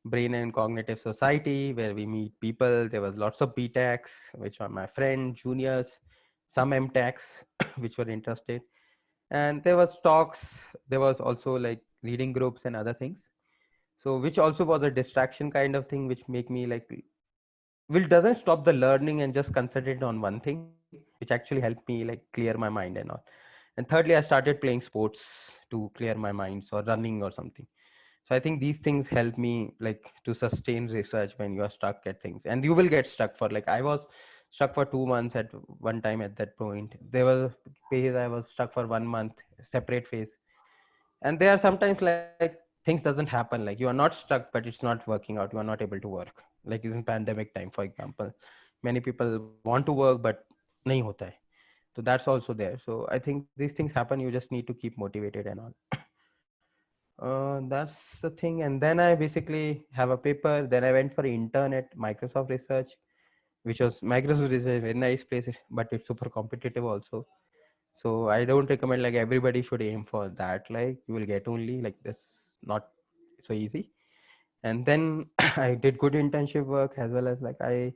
S2: Brain and Cognitive Society, where we meet people. There was lots of BTechs, which are my friends, juniors, some MTechs, which were interested. And there was talks, there was also like reading groups and other things. So which also was a distraction kind of thing, which make me like, will doesn't stop the learning and just concentrate on one thing, which actually helped me like clear my mind and all. And thirdly, I started playing sports to clear my minds, or running or something. So I think these things help me like to sustain research when you are stuck at things, and you will get stuck for, like I was stuck for 2 months at one time. At that point there was a phase I was stuck for 1 month, separate phase. And there are sometimes like things doesn't happen, like you are not stuck but it's not working out, you are not able to work. Like in pandemic time, for example, many people want to work but nahi hota hai. So that's also there. So I think these things happen, you just need to keep motivated and all. That's the thing. And then I basically have a paper. Then I went for intern at Microsoft Research, which was Microsoft Research, a very nice place, but it's super competitive also. So I don't recommend like everybody should aim for that. Like you will get only like this, not so easy. And then I did good internship work, as well as like I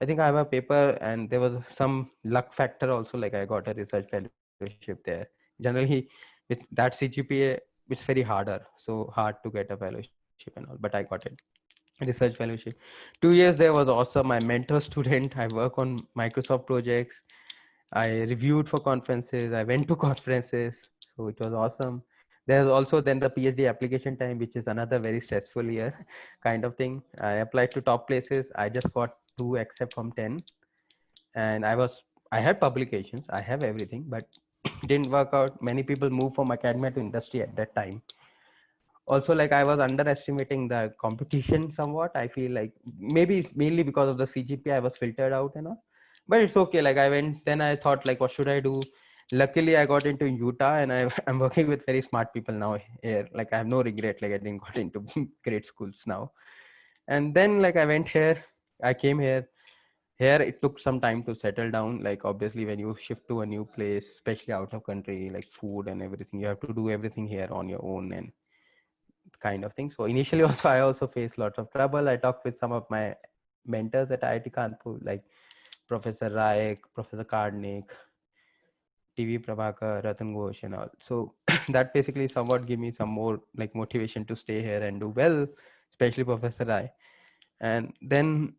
S2: think I have a paper, and there was some luck factor also. Like I got a research fellowship there. Generally, with that CGPA, it's very harder, so hard to get a fellowship and all. But I got it, research fellowship. 2 years there was awesome. I mentor student. I work on Microsoft projects. I reviewed for conferences. I went to conferences. So it was awesome. There's also then the PhD application time, which is another very stressful year kind of thing. I applied to top places. I just got 2 accept from 10. And I had publications. I have everything, but didn't work out. Many people moved from academia to industry at that time. Also, like I was underestimating the competition somewhat. I feel like maybe mainly because of the CGPA, I was filtered out and all. But it's okay. Like I went, then I thought like, what should I do? Luckily, I got into Utah, and I'm working with very smart people now here. Like I have no regret. Like I didn't got into great schools now. And then like I went here, I came here. Here it took some time to settle down. Like obviously, when you shift to a new place, especially out of country, like food and everything, you have to do everything here on your own and kind of thing. So initially also I also faced lots of trouble. I talked with some of my mentors at IIT Kanpur, like Professor Raik, Professor Karnik, TV Prabhakar, Ratan Ghosh and all. So that basically somewhat gave me some more like motivation to stay here and do well, especially Professor Rai. And then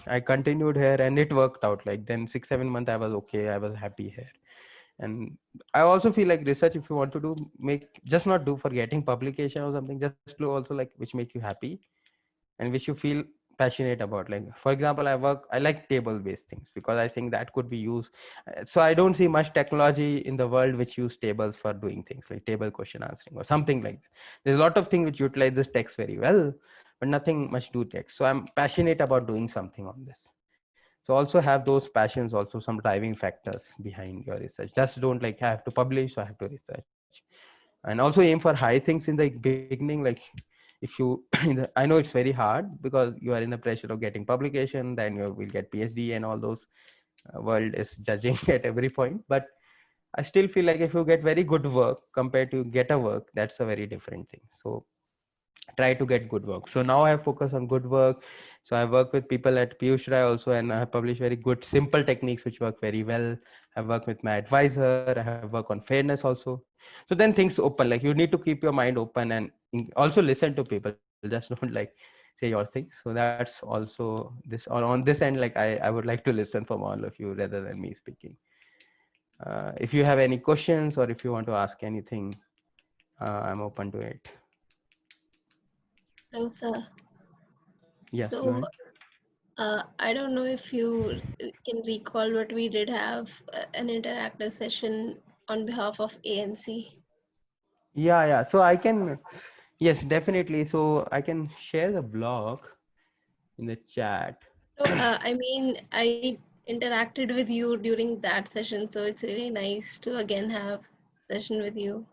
S2: I continued here, and it worked out. Like then 6-7 months I was okay, I was happy here. And I also feel like research, if you want to do, make just not do for getting publication or something, just do also like which make you happy and which you feel passionate about. Like for example, I like table based things because I think that could be used. So I don't see much technology in the world which use tables for doing things like table question answering or something like that. There's a lot of things which utilizes text very well, but nothing much do text. So I'm passionate about doing something on this. So also have those passions, also some driving factors behind your research. Just don't like have to publish, so I have to research. And also aim for high things in the beginning. Like if you I know it's very hard because you are in the pressure of getting publication, then you will get PhD and all those. World is judging at every point. But I still feel like if you get very good work compared to get a work, that's a very different thing. So try to get good work. So now I focus on good work. So I work with people at Piyush Rai also, and I have published very good simple techniques which work very well. I work with my advisor. I have work on fairness also. So then things open. Like you need to keep your mind open and also listen to people. Just don't like say your things. So that's also this on this end. Like I would like to listen from all of you rather than me speaking. If you have any questions or if you want to ask anything, I'm open to it.
S1: Hello, sir.
S2: Yes, go
S1: So,
S2: ahead.
S1: I don't know if you can recall, but we did have an interactive session on behalf of ANC.
S2: Yeah. So I can, yes, definitely. So I can share the blog in the chat.
S1: So, I mean, I interacted with you during that session, so it's really nice to again have session with you.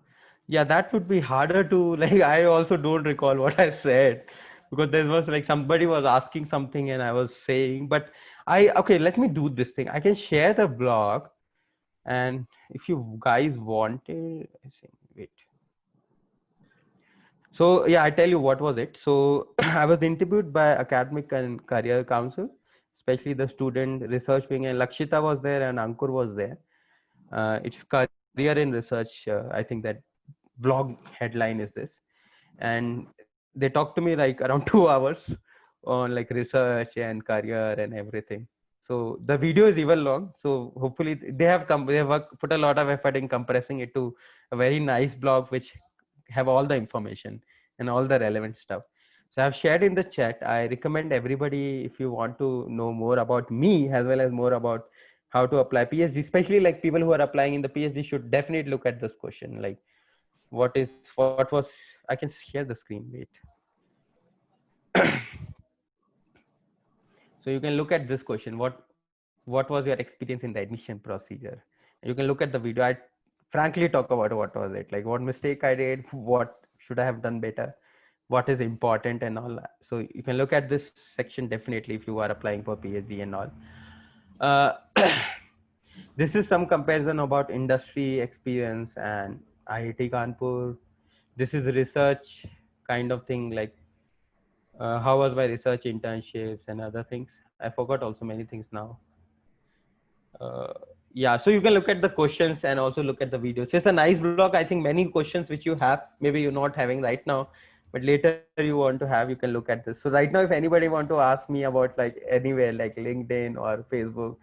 S2: Yeah, that would be harder to like. I also don't recall what I said because there was like somebody was asking something and I was saying, but okay, let me do this thing. I can share the blog, and if you guys wanted, I think, wait. So yeah, I tell you what was it. So I was interviewed by Academic and Career Council, especially the student research wing, and Lakshita was there and Ankur was there. It's career in research. I think that blog headline is this, and they talked to me like around 2 hours on like research and career and everything. So the video is even long. So hopefully they have put a lot of effort in compressing it to a very nice blog which have all the information and all the relevant stuff. So I've shared in the chat. I recommend everybody, if you want to know more about me as well as more about how to apply PhD, especially like people who are applying in the PhD should definitely look at this question. Like what was, I can share the screen, wait. So you can look at this question. What was your experience in the admission procedure? You can look at the video. I frankly talk about what was it, like what mistake I did, what should I have done better, what is important and all that. So you can look at this section definitely if you are applying for PhD and all. Uh, this is some comparison about industry experience and IIT Kanpur. This is research kind of thing, like how was my research internships and other things. I forgot also many things now. uh, yeah, so you can look at the questions and also look at the videos. It's a nice blog. I think many questions which you have, maybe you're not having right now, but later you want to have, you can look at this. So right now if anybody want to ask me about like anywhere like LinkedIn or Facebook,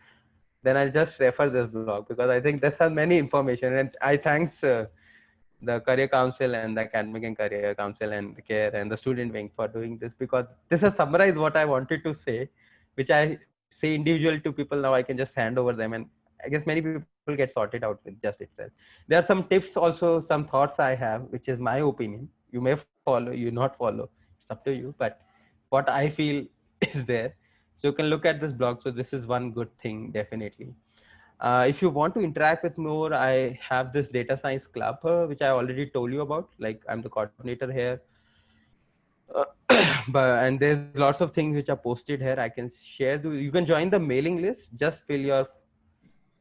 S2: then I'll just refer this blog because I think this has many information. And I thanks the career council and the academic and career council and the care and the student wing for doing this, because this has summarized what I wanted to say, which I say individual to people. Now I can just hand over them, and I guess many people get sorted out with just itself. There are some tips also, some thoughts I have, which is my opinion. You may follow, you not follow, it's up to you, but what I feel is there. So you can look at this blog. So this is one good thing definitely. If you want to interact with more, I have this data science club, which I already told you about. Like I'm the coordinator here. Uh, and there's lots of things which are posted here. I can share. You can join the mailing list. Just fill your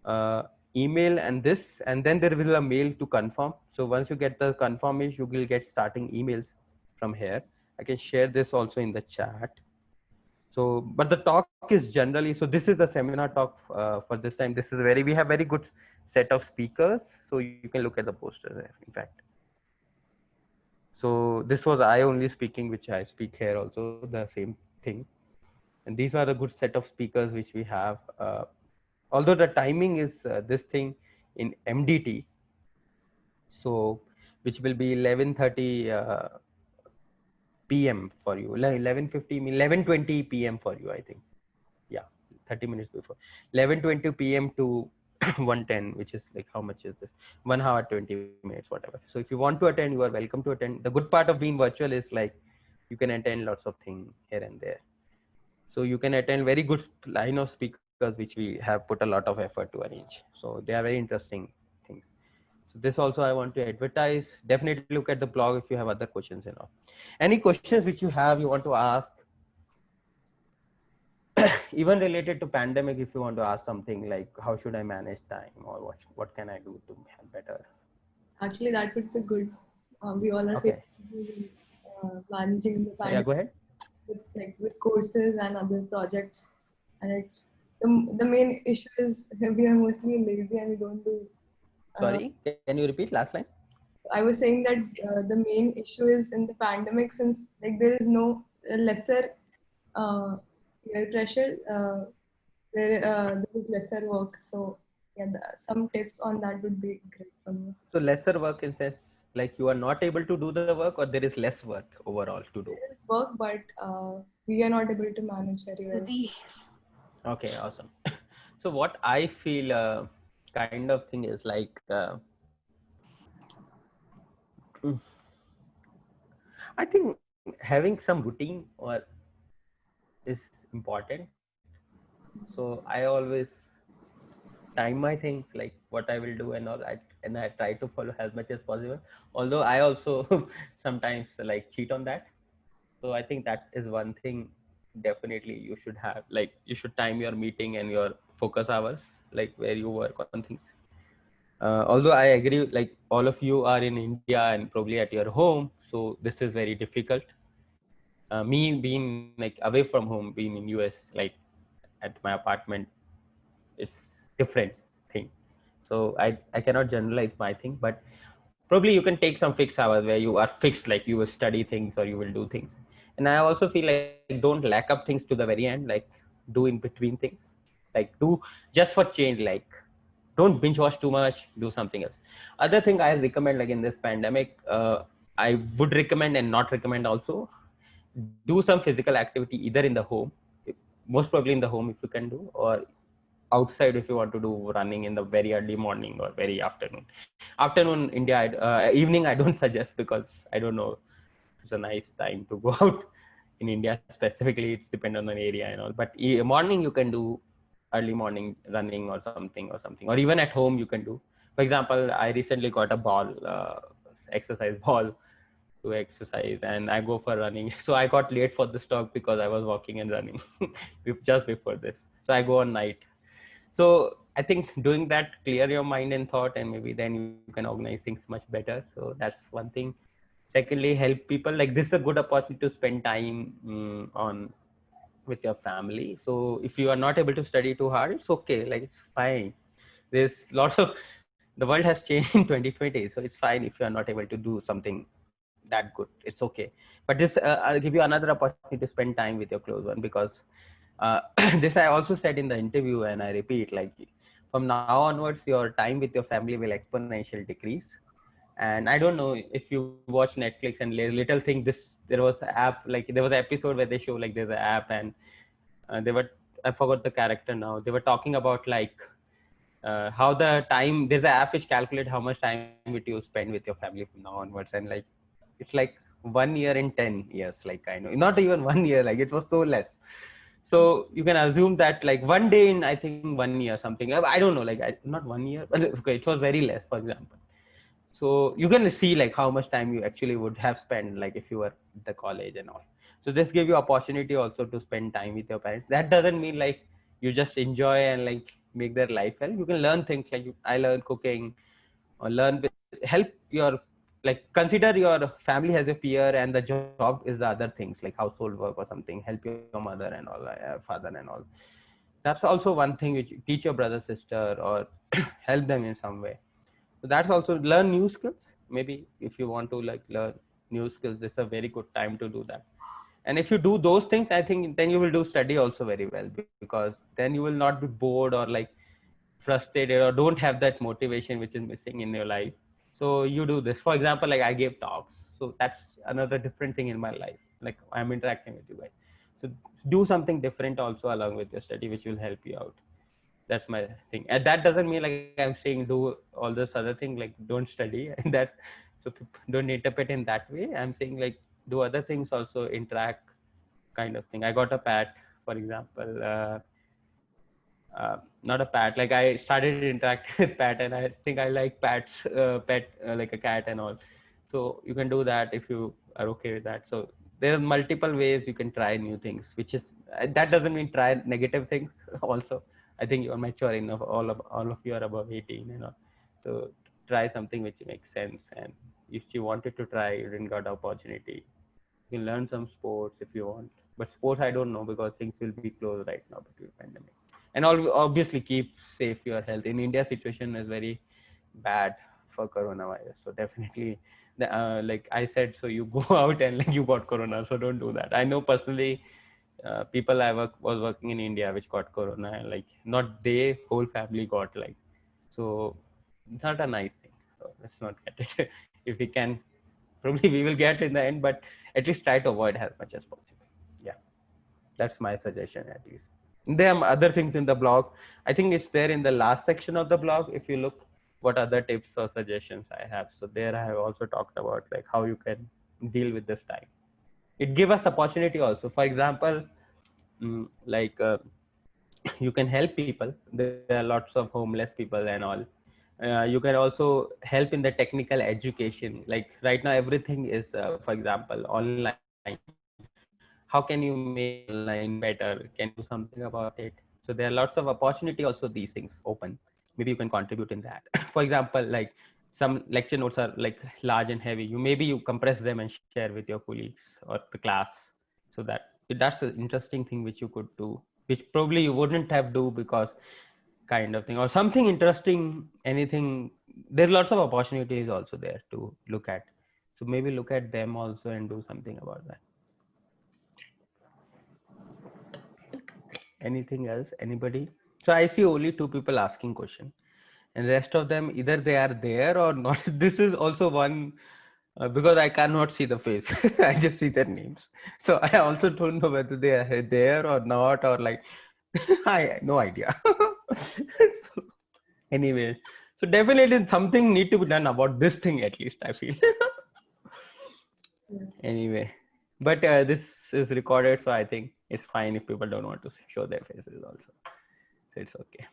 S2: uh, email and this, and then there will be a mail to confirm. So once you get the confirmation, you will get starting emails from here. I can share this also in the chat. So but the talk is generally, so this is the seminar talk for this time. This is very, we have very good set of speakers, so you can look at the poster there, in fact. So this was I only speaking, which I speak here also, the same thing. And these are the good set of speakers which we have. Although the timing is this thing in MDT, so which will be 11:30 PM for you, 11:50, 11:20 PM for you, I think. Yeah, 30 minutes before, 11:20 PM to 1:10, which is like, how much is this, 1 hour 20 minutes, whatever. So if you want to attend, you are welcome to attend. The good part of being virtual is like you can attend lots of things here and there. So you can attend very good line of speakers which we have put a lot of effort to arrange. So they are very interesting things. So this also I want to advertise. Definitely look at the blog if you have other questions and all. Any questions which you have, you want to ask? even related to pandemic, if you want to ask something like how should I manage time, or what can I do to help better?
S3: Actually, that would be good. We all are
S2: Okay.
S3: facing managing the
S2: Yeah,
S3: pandemic
S2: go ahead.
S3: with courses and other projects, and it's the main issue is we are mostly lazy and we don't do.
S2: Sorry, can you repeat last line?
S3: I was saying that the main issue is in the pandemic, since like there is no lesser peer pressure, there is lesser work. So yeah, some tips on that would be great from you.
S2: So lesser work in sense like you are not able to do the work, or there is less work overall to do.
S3: There is work, but we are not able to manage very well.
S1: Disease.
S2: Okay, awesome. So what I feel kind of thing is like mm, I think having some routine or is important. So I always time my things like what I will do and all. I try to follow as much as possible. Although I also sometimes like cheat on that. So I think that is one thing definitely you should have. Like you should time your meeting and your focus hours, like where you work on things. Although I agree, like all of you are in India and probably at your home, so this is very difficult. Me being like away from home, being in US, like at my apartment, it's different thing. So I cannot generalize my thing, but probably you can take some fixed hours where you are fixed, like you will study things or you will do things. And I also feel like don't lack up things to the very end, like do in between things, like do just for change, like don't binge watch too much, do something else. Other thing I recommend, like in this pandemic, I would recommend and not recommend also, do some physical activity either in the home, most probably in the home if you can do, or outside if you want to do running in the very early morning or very afternoon India. Evening I don't suggest because I don't know, it's a nice time to go out in India specifically. It's depend on an area and all, but morning you can do early morning running or something, or even at home you can do. For example, I recently got a ball, exercise ball to exercise, and I go for running. So I got late for this talk because I was walking and running just before this. So I go on night. So I think doing that clear your mind and thought, and maybe then you can organize things much better. So that's one thing. Secondly, help people. Like this is a good opportunity to spend time on with your family. So if you are not able to study too hard, it's okay. Like it's fine. There's lots of the world has changed in 2020, so it's fine if you are not able to do something that good. It's okay. But this I'll give you another opportunity to spend time with your close one, because uh, this I also said in the interview, and I repeat, like from now onwards your time with your family will exponentially decrease. And I don't know if you watch Netflix and little thing, this there was an app, like there was an episode where they show like there's an app, and they were, I forgot the character now, they were talking about like how the time, there's an app which calculate how much time would you spend with your family from now onwards, and like it's like 1 year in 10 years, like I know not even 1 year, like it was so less. So you can assume that like one day in, I think 1 year something, I don't know, like not 1 year, but okay, it was very less, for example. So you can see like how much time you actually would have spent, like if you were at the college and all. So this give you opportunity also to spend time with your parents. That doesn't mean like you just enjoy and like make their life well. You can learn things like I learn cooking, or learn with, help your, like consider your family as a peer, and the job is the other things like household work or something. Help your mother and all, father and all. That's also one thing which teach your brother, sister, or help them in some way. So that's also learn new skills. Maybe if you want to like learn new skills, this is a very good time to do that. And if you do those things, I think then you will do study also very well, because then you will not be bored or like frustrated or don't have that motivation which is missing in your life. So you do this, for example, like I gave talks, so that's another different thing in my life, like I'm interacting with you guys. So do something different also along with your study which will help you out. That's my thing, and that doesn't mean like I'm saying do all this other thing like don't study and that's, so don't interpret in that way. I'm saying like do other things also, interact, kind of thing. I got a pet, for example, not a pet, like I started interacting with pet, and I think I like pet like a cat and all. So you can do that if you are okay with that. So there are multiple ways you can try new things, which is that doesn't mean try negative things also. I think you're mature enough, all of you are above 18, so try something which makes sense. And if you wanted to try, you didn't got the opportunity, you can learn some sports if you want. But sports, I don't know, because things will be closed right now due to pandemic. And obviously keep safe your health. In India, situation is very bad for coronavirus. So definitely, like I said, so you go out and like you got corona. So don't do that. I know personally, people was working in India which got corona. And like not they, whole family got like. So it's not a nice thing. So let's not get it. If we can, probably we will get in the end, but at least try to avoid as much as possible. Yeah, that's my suggestion at least. There are other things in the blog. I think it's there in the last section of the blog. If you look what other tips or suggestions I have, so there I have also talked about like how you can deal with this time. It give us opportunity also. For example, like you can help people. There are lots of homeless people and all. You can also help in the technical education. Like right now everything is for example online. How can you make online better? Can you do something about it? So there are lots of opportunity also, these things open. Maybe you can contribute in that. For example, like some lecture notes are like large and heavy, maybe you compress them and share with your colleagues or the class. So that's an interesting thing which you could do, which probably you wouldn't have do because kind of thing, or something interesting, anything. There are lots of opportunities also there to look at. So maybe look at them also and do something about that. Anything else? Anybody? So I see only two people asking question, and rest of them either they are there or not. This is also one because I cannot see the face. I just see their names. So I also don't know whether they are there or not, or like I no idea. Anyway, so definitely something need to be done about this thing at least. I feel. Anyway, but this is recorded, so I think it's fine if people don't want to show their faces also. So it's okay.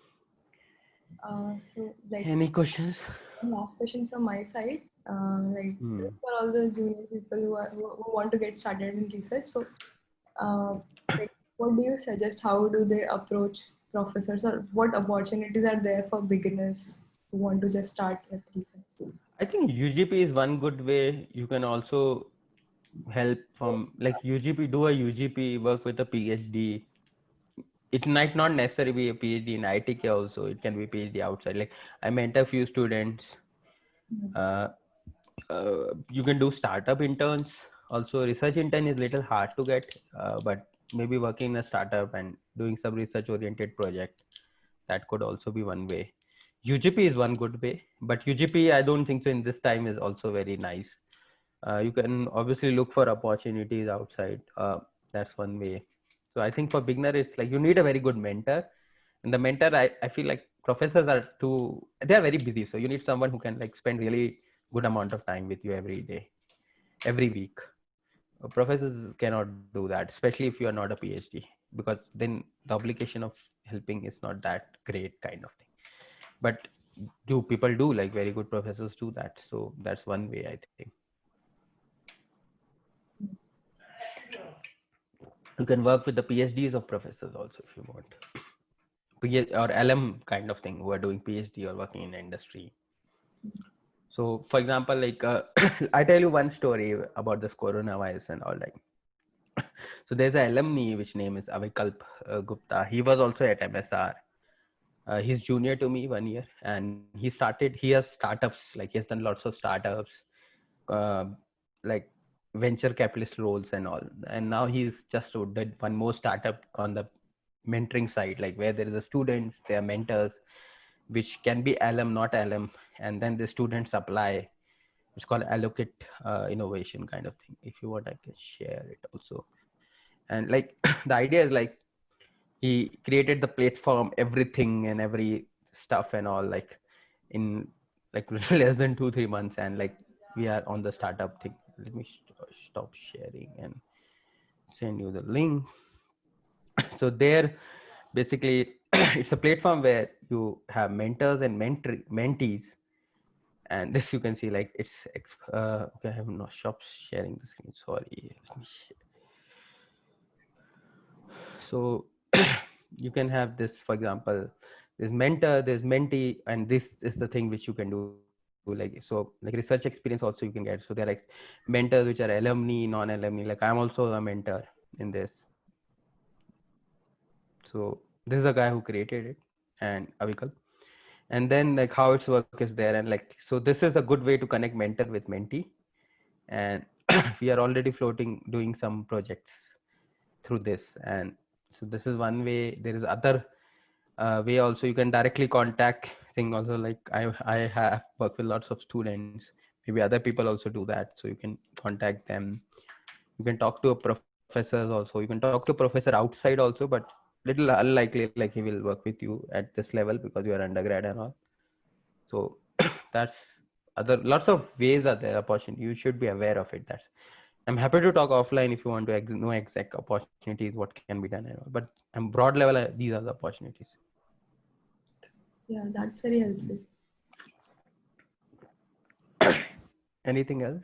S3: So like
S2: Any questions?
S3: last question from my side, like for all the junior people who want to get started in research. So, like, what do you suggest? How do they approach professors, or what opportunities are there for beginners who want to just start with research?
S2: I think UGP is one good way. You can also help from like UGP, do a UGP, work with a PhD. It might not necessarily be a PhD in ITK also. It can be PhD outside. Like I mentor a few students. Uh, you can do startup interns. Also, research intern is little hard to get, but maybe working in a startup and doing some research oriented project, that could also be one way. UGP is one good way, but UGP I don't think so in this time is also very nice. You can obviously look for opportunities outside. That's one way. So I think for beginner, it's like you need a very good mentor, and the mentor I feel like professors are too, they are very busy. So you need someone who can like spend really good amount of time with you every day, every week. Professors cannot do that, especially if you are not a PhD, because then the obligation of helping is not that great kind of thing. But do people do like very good professors do that? So that's one way I think. You can work with the PhDs of professors also if you want. Or LM kind of thing, who are doing PhD or working in industry. So for example, like I tell you one story about this coronavirus and all that. So there's an alumni which name is Avikalp Gupta. He was also at MSR. He's junior to me 1 year, and he has startups, like he has done lots of startups, uh, like venture capitalist roles and all. And now he's just did one more startup on the mentoring side, like where there is a students, there are mentors, which can be alum, not alum, and then the students apply. It's called allocate innovation kind of thing. If you want, I can share it also. And like the idea is like he created the platform, everything and every stuff and all, like in like less than 2-3 months, and like we are on the startup thing. Let me stop sharing and send you the link. So there basically it's a platform where you have mentors and mentees, And this you can see like it's okay, I have not stopped sharing the screen, sorry. Let me so you can have this, for example, there's mentor, there's mentee, and this is the thing which you can do, like, so like research experience also you can get. So they're like mentors which are alumni, non-alumni, like I'm also a mentor in this. So this is the guy who created it, and Avikal. And then like how its work is there, and like so this is a good way to connect mentor with mentee. And we are already floating doing some projects through this. And so this is one way. There is other way also, you can directly contact thing also, like I have worked with lots of students, maybe other people also do that, so you can contact them. You can talk to a professors also, you can talk to a professor outside also, but little unlikely like he will work with you at this level because you are undergrad and all. So that's other lots of ways are there, opportunity, you should be aware of it. That's, I'm happy to talk offline if you want to know exact opportunities, what can be done and all, but on broad level these are the opportunities.
S3: Yeah, that's very helpful.
S2: Anything else?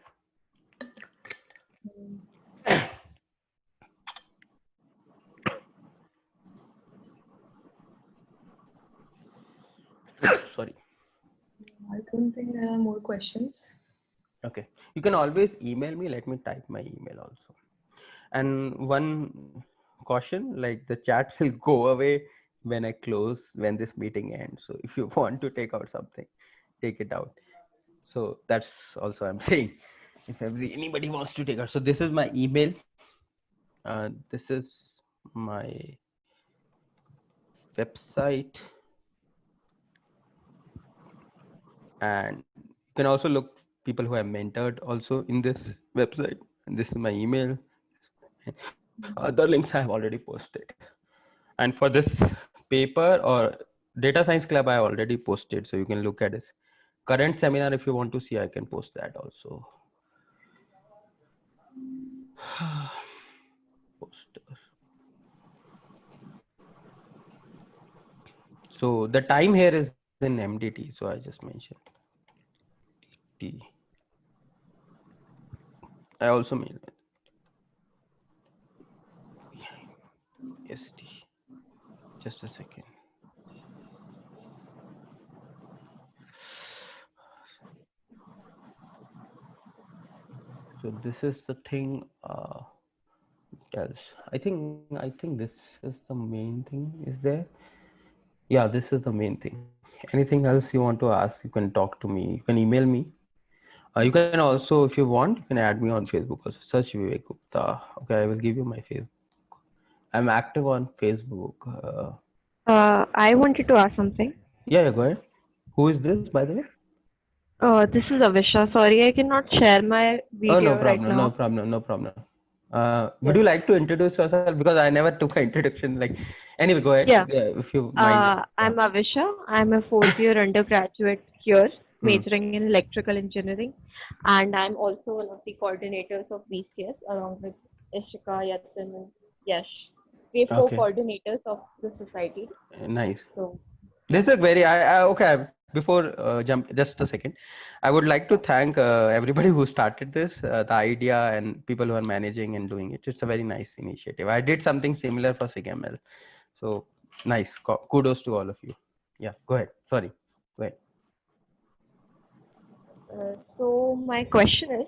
S2: Sorry.
S3: I don't think there are more questions.
S2: Okay, you can always email me. Let me type my email also. And one caution, like the chat will go away when I close, when this meeting ends. So if you want to take out something, take it out. So that's also I'm saying, if anybody wants to take out. So this is my email. This is my website, and you can also look people who have mentored also in this website. And this is my email. Other links I have already posted. And for this paper or data science club, I already posted, so you can look at this current seminar. If you want to see, I can post that also. Poster. So the time here is in MDT, so I just mentioned T. I also made ST. Just a second. So this is the thing. Else, I think this is the main thing. Is there? Yeah, this is the main thing. Anything else you want to ask, you can talk to me. You can email me. You can also, if you want, you can add me on Facebook also. Search Vivek Gupta. Okay, I will give you my Facebook. I'm active on Facebook.
S4: I wanted to ask something.
S2: Yeah, go ahead. Who is this, by the way?
S4: This is Avisha. Sorry, I cannot share my
S2: Oh, no
S4: video right
S2: problem, no
S4: now.
S2: problem, no problem. Would
S4: Yes.
S2: you like to introduce yourself? Because I never took an introduction. Like, anyway, go ahead.
S4: Yeah.
S2: If you mind.
S4: I'm Avisha. I'm a fourth year undergraduate here,
S2: Hmm.
S4: majoring in electrical engineering, and I'm also one of the coordinators of BCS along with Ishika, Yatin, and Yash. We're four
S2: Okay.
S4: coordinators of the society.
S2: Nice.
S4: So
S2: This is a very okay. Before jump, just a second. I would like to thank everybody who started this, the idea, and people who are managing and doing it. It's a very nice initiative. I did something similar for SIGML, so nice. Kudos to all of you. Yeah, go ahead. Sorry, go ahead.
S4: So my question is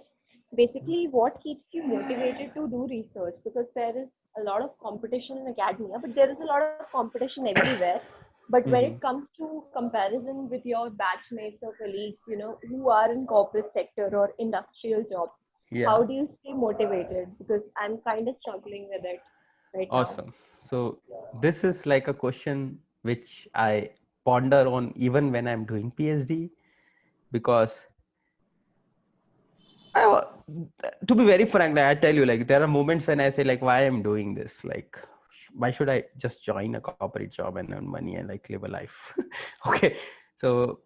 S4: basically what keeps you motivated to do research? Because there is a lot of competition in academia, but there is a lot of competition everywhere. But when it comes to comparison with your batchmates or colleagues, who are in corporate sector or industrial jobs, how
S2: Yeah.
S4: do you stay motivated? Because I'm kind of struggling with it right now.
S2: Awesome. So this is like a question which I ponder on even when I'm doing PhD, because to be very frank, like, I tell you, like there are moments when I say like, why I'm doing this? Like, why should I just join a corporate job and earn money and like live a life? Okay, so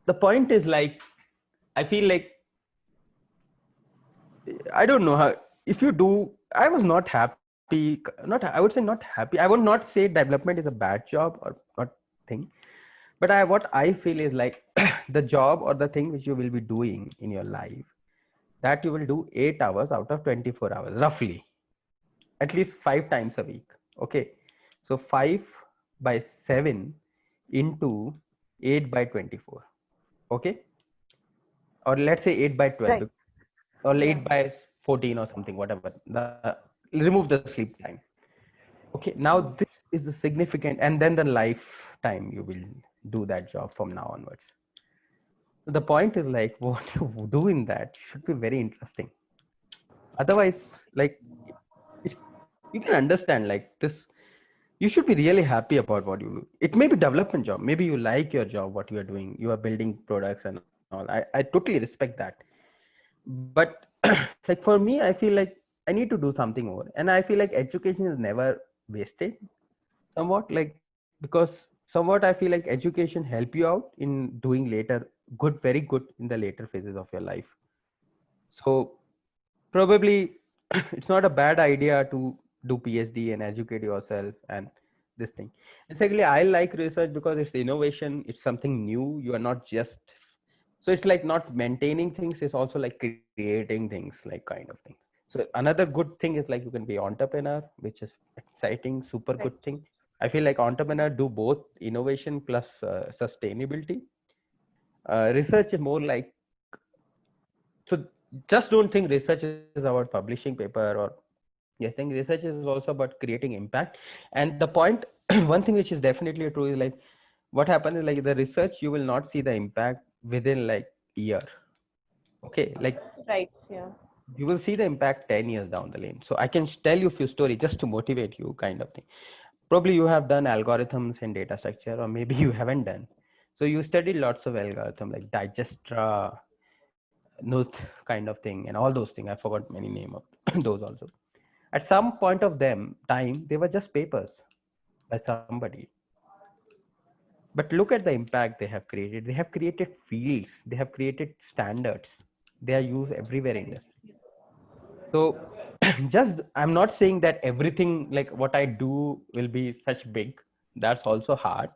S2: the point is like, I feel like I don't know how. If you do, I was not happy. Not I would say not happy. I would not say development is a bad job or not thing. But what I feel is like the job or the thing which you will be doing in your life, that you will do 8 hours out of 24 hours, roughly, at least 5 times a week. Okay. So 5 by 7 into 8 by 24. Okay. Or let's say 8 by 12
S4: Right.
S2: or
S4: Yeah.
S2: 8 by 14 or something, whatever. Remove the sleep time. Okay. Now this is the significant, and then the lifetime you will do that job from now onwards. The point is like what you do in that should be very interesting. Otherwise, like it's, you can understand like this, you should be really happy about what you do. It may be development job, maybe you like your job, what you are doing, you are building products and all. I totally respect that. But like for me, I feel like I need to do something more, and I feel like education is never wasted somewhat, like because somewhat I feel like education help you out in doing later good, very good in the later phases of your life. So probably it's not a bad idea to do PhD and educate yourself and this thing. And secondly, I like research because it's innovation, it's something new. You are not just, so it's like not maintaining things, it's also like creating things, like kind of thing. So another good thing is like you can be entrepreneur, which is exciting, super
S4: Right.
S2: good thing. I feel like entrepreneur do both innovation plus sustainability. Research is more like, so just don't think research is about publishing paper, or yes, I think research is also about creating impact. And the point, one thing which is definitely true is like what happens is like the research you will not see the impact within like year. Okay, like
S4: Right. Yeah.
S2: you will see the impact 10 years down the lane. So I can tell you a few stories just to motivate you, kind of thing. Probably you have done algorithms and data structure, or maybe you haven't done. So you studied lots of algorithm like Digestra, Nuth kind of thing, and all those things. I forgot many name of those also. At some point of them time, they were just papers by somebody. But look at the impact they have created. They have created fields. They have created standards. They are used everywhere in industry. So just I'm not saying that everything like what I do will be such big. That's also hard.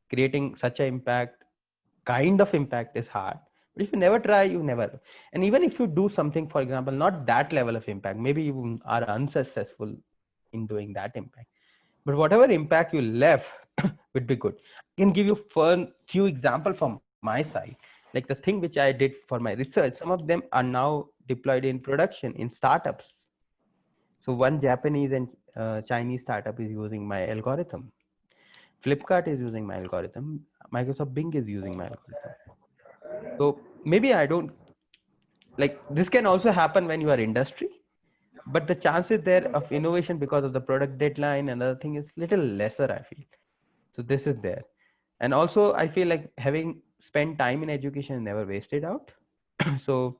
S2: Creating such an impact, kind of impact is hard. But if you never try, you never. And even if you do something, for example, not that level of impact, maybe you are unsuccessful in doing that impact. But whatever impact you left would be good. I can give you few examples from my side. Like the thing which I did for my research, some of them are now deployed in production in startups. So one Japanese and Chinese startup is using my algorithm. Flipkart is using my algorithm. Microsoft Bing is using my algorithm. So maybe I don't like this can also happen when you are industry, but the chances there of innovation because of the product deadline and other thing is little lesser, I feel. So this is there. And also I feel like having spent time in education is never wasted out. so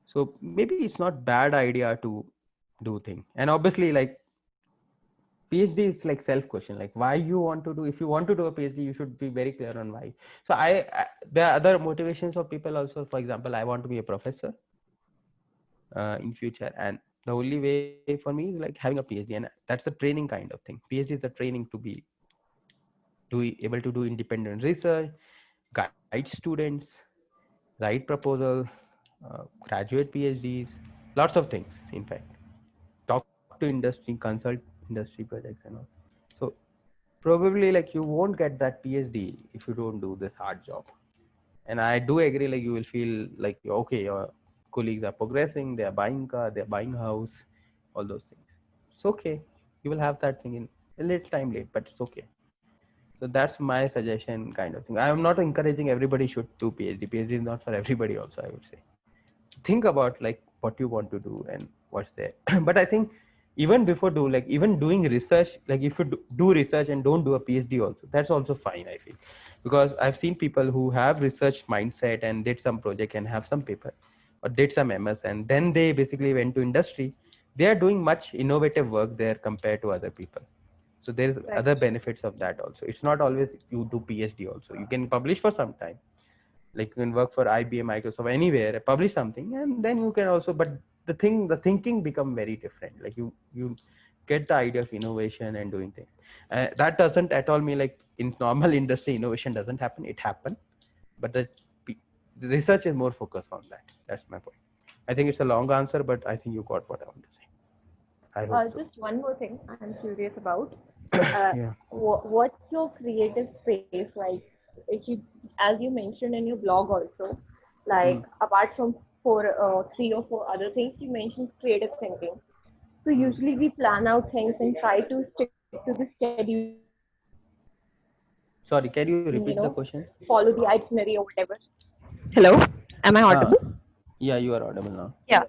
S2: so maybe it's not bad idea to do thing. And obviously like PhD is like self question, like why you want to do, if you want to do a PhD you should be very clear on why. So there are other motivations of people also. For example, I want to be a professor in future, and the only way for me is like having a PhD, and that's a training kind of thing. PhD is the training to be able to do independent research, guide students, write proposal, graduate PhDs, lots of things. In fact, talk to industry, consult industry projects and all. So probably like you won't get that PhD if you don't do this hard job. And I do agree, like you will feel like okay, your colleagues are progressing, they are buying car, they are buying house, all those things. It's okay. You will have that thing in a little time late, but it's okay. So that's my suggestion, kind of thing. I am not encouraging everybody should do PhD. PhD is not for everybody also, I would say. Think about like what you want to do and what's there. But I think even before do like even doing research, like if you do research and don't do a PhD also, that's also fine, I feel. Because I've seen people who have research mindset and did some project and have some paper or did some MS, and then they basically went to industry. They are doing much innovative work there compared to other people. So there's
S4: Right.
S2: other benefits of that also. It's not always you do PhD also. You can publish for some time, like you can work for IBM, Microsoft, anywhere, publish something, and then you can also. But the thinking become very different. Like you get the idea of innovation and doing things. That doesn't at all mean like in normal industry innovation doesn't happen. It happens, but the research is more focused on that. That's my point. I think it's a long answer, but I think you got what I want to say. I hope so.
S4: Just one more thing I'm curious about.
S2: Yeah.
S4: What's your creative space like? If you, as you mentioned in your blog also, like apart from three or four other things, you mentioned creative thinking. So usually we plan out things and try to stick to the schedule
S2: Sorry, can you
S4: and
S2: repeat the question?
S4: follow the itinerary or whatever. Hello, am I
S2: Uh,
S4: audible?
S2: yeah, you are audible now.
S4: Yeah.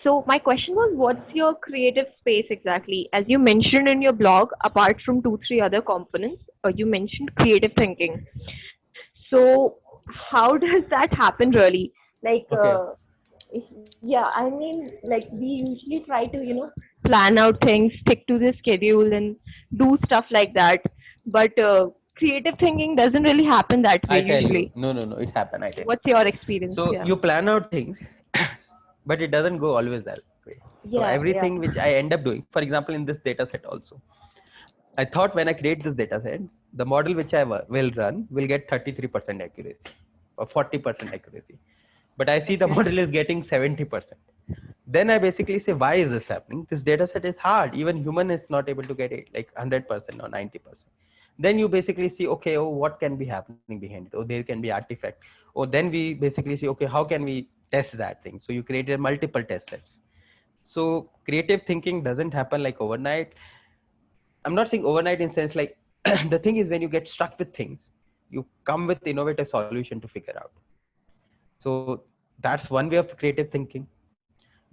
S4: So my question was, what's your creative space exactly? As you mentioned in your blog, apart from two, three other components, you mentioned creative thinking. So how does that happen really? Like,
S2: Okay.
S4: yeah, I mean, like we usually try to, plan out things, stick to the schedule, and do stuff like that. But creative thinking doesn't really happen that
S2: I
S4: way
S2: tell you,
S4: usually.
S2: no, it happened. I tell you.
S4: What's your experience?
S2: So
S4: Yeah.
S2: you plan out things, but it doesn't go always that way. So
S4: Yeah, yeah.
S2: everything which I end up doing, for example, in this data set also, I thought when I create this data set, the model which I will run will get 33% accuracy or 40% accuracy. But I see the
S4: Okay.
S2: model is getting 70%. Then I basically say, why is this happening? This data set is hard. Even human is not able to get it like 100% or 90%. Then you basically see, okay, oh, what can be happening behind it? Oh, there can be artifact. Oh, then we basically see, okay, how can we test that thing? So you created multiple test sets. So creative thinking doesn't happen like overnight. I'm not saying overnight in sense like the thing is when you get stuck with things, you come with innovative solution to figure out. So that's one way of creative thinking.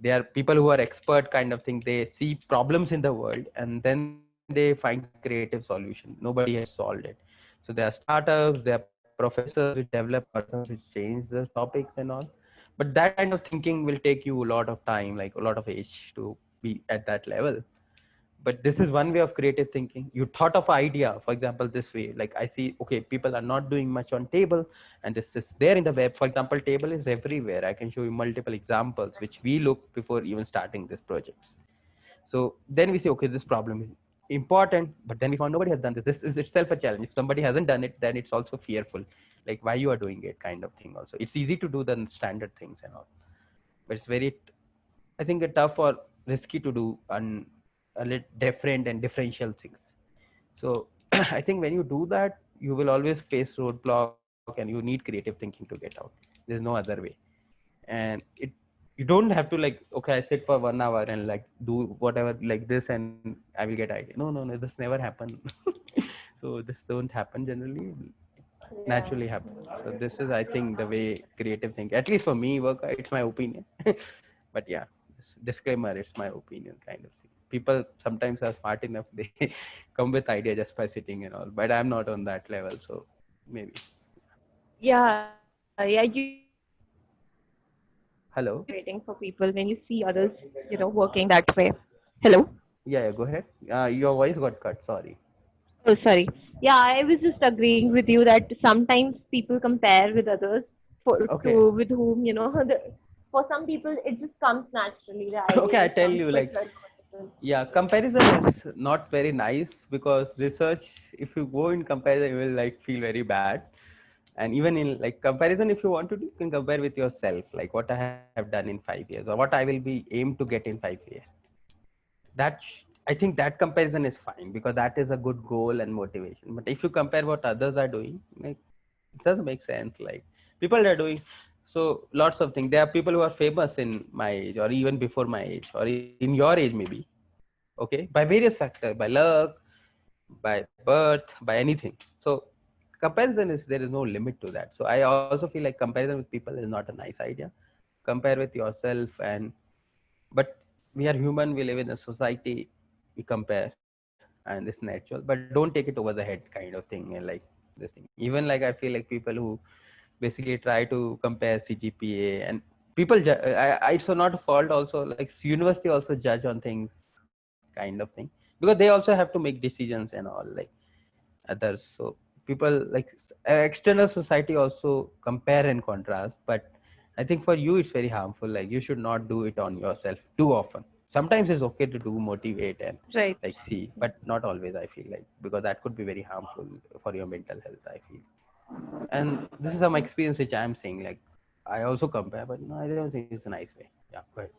S2: They are people who are expert kind of thing. They see problems in the world and then they find creative solution. Nobody has solved it. So there are startups, there are professors which develop algorithms which change the topics and all. But that kind of thinking will take you a lot of time, like a lot of age to be at that level. But this is one way of creative thinking. You thought of idea, for example, this way, like I see, okay, people are not doing much on table, and this is there in the web. For example, table is everywhere. I can show you multiple examples which we look before even starting this projects. So then we say, okay, this problem is important, but then we found nobody has done this. This is itself a challenge. If somebody hasn't done it, then it's also fearful, like why you are doing it kind of thing. Also, it's easy to do the standard things and all, but it's very, I think, a tough or risky to do on a little different and differential things. So I think when you do that, you will always face roadblock and you need creative thinking to get out. There's no other way. And you don't have to like, okay, I sit for 1 hour and like do whatever like this and I will get idea. No, this never happen. So this don't happen generally,
S4: Yeah.
S2: naturally happen. So this is, I think, the way creative thinking, at least for me, work. It's my opinion. But yeah, disclaimer, it's my opinion kind of thing. People sometimes are smart enough, they come with idea just by sitting and all, but I'm not on that level. So maybe.
S4: Yeah, yeah, you know, it's very
S2: Hello.
S4: motivating for people when you see others, working that way. Hello?
S2: Yeah, go ahead. Your voice got cut, sorry.
S4: Oh, sorry. Yeah, I was just agreeing with you that sometimes people compare with others
S2: Okay.
S4: with whom, for some people it just comes naturally. The
S2: Okay,
S4: idea
S2: I
S4: just
S2: tell
S4: comes
S2: you, like,
S4: quicker to others.
S2: yeah, comparison is not very nice because research, if you go in comparison, you will like feel very bad. And even in like comparison, if you want to do, you can compare with yourself, like what I have done in 5 years or what I will be aimed to get in 5 years. I think that comparison is fine because that is a good goal and motivation. But if you compare what others are doing, like it doesn't make sense. Like people are doing so lots of things. There are people who are famous in my age or even before my age or in your age maybe. Okay, by various factors, by luck, by birth, by anything. So comparison is, there is no limit to that. So I also feel like comparison with people is not a nice idea. Compare with yourself, and but we are human, we live in a society, we compare, and it's natural, but don't take it over the head kind of thing. And like this thing, even like I feel like people who basically try to compare CGPA and people it's not a fault also, like university also judge on things kind of thing, because they also have to make decisions and all like others. So people like external society also compare and contrast, but I think for you it's very harmful. Like you should not do it on yourself too often. sometimes it's okay to do motivate and
S4: Right.
S2: like see, but not always, I feel like, because that could be very harmful for your mental health, I feel. And this is some experience which I'm saying, like I also compare, but no, I don't think it's a nice way. Yeah, go ahead.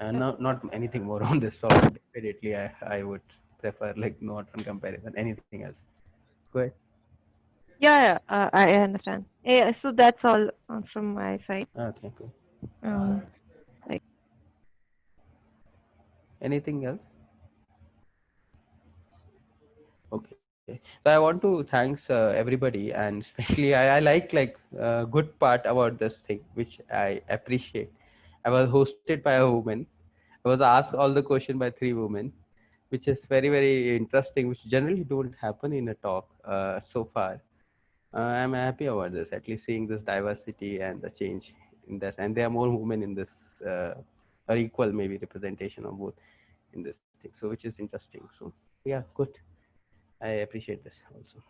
S2: And not anything more on this topic. Definitely I would prefer like not on comparison, anything else. Go ahead.
S4: Yeah, I understand. Yeah, so that's all from my side.
S2: Okay, cool.
S4: Um, like,
S2: Anything else? Okay. So I want to thanks everybody, and especially I like good part about this thing, which I appreciate. I was hosted by a woman. I was asked all the question by three women, which is very interesting, which generally don't happen in a talk so far. I'm happy about this, at least seeing this diversity and the change in this, and there are more women in this, or equal maybe representation of both in this thing. So which is interesting. So yeah, good. I appreciate this also.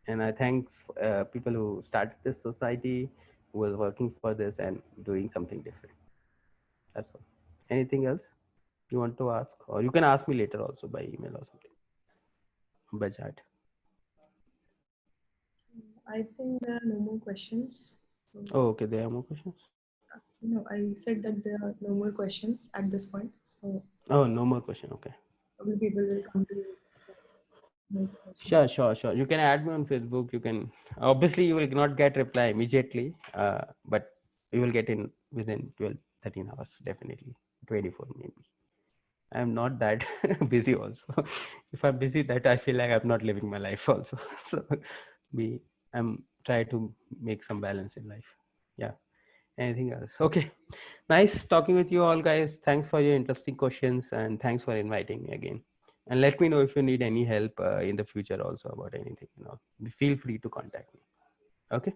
S2: And I thanks people who started this society, who was working for this and doing something different. That's all. Anything else you want to ask? Or you can ask me later also by email or something. By chat.
S3: I think there are no more questions. So,
S2: Oh, okay. There are more questions.
S3: no, I said that there are no more questions at this point. So
S2: Oh, no more question. Okay.
S3: probably people will come to those questions.
S2: Sure. You can add me on Facebook. You can, obviously you will not get reply immediately, but you will get in within 12, 13 hours, definitely 24 maybe. I'm not that busy also. If I'm busy, that I feel like I'm not living my life also. So we, I'm trying to make some balance in life. Yeah. Anything else? Okay. Nice talking with you all, guys. Thanks for your interesting questions, and thanks for inviting me again. And let me know if you need any help in the future also about anything. Feel free to contact me. Okay.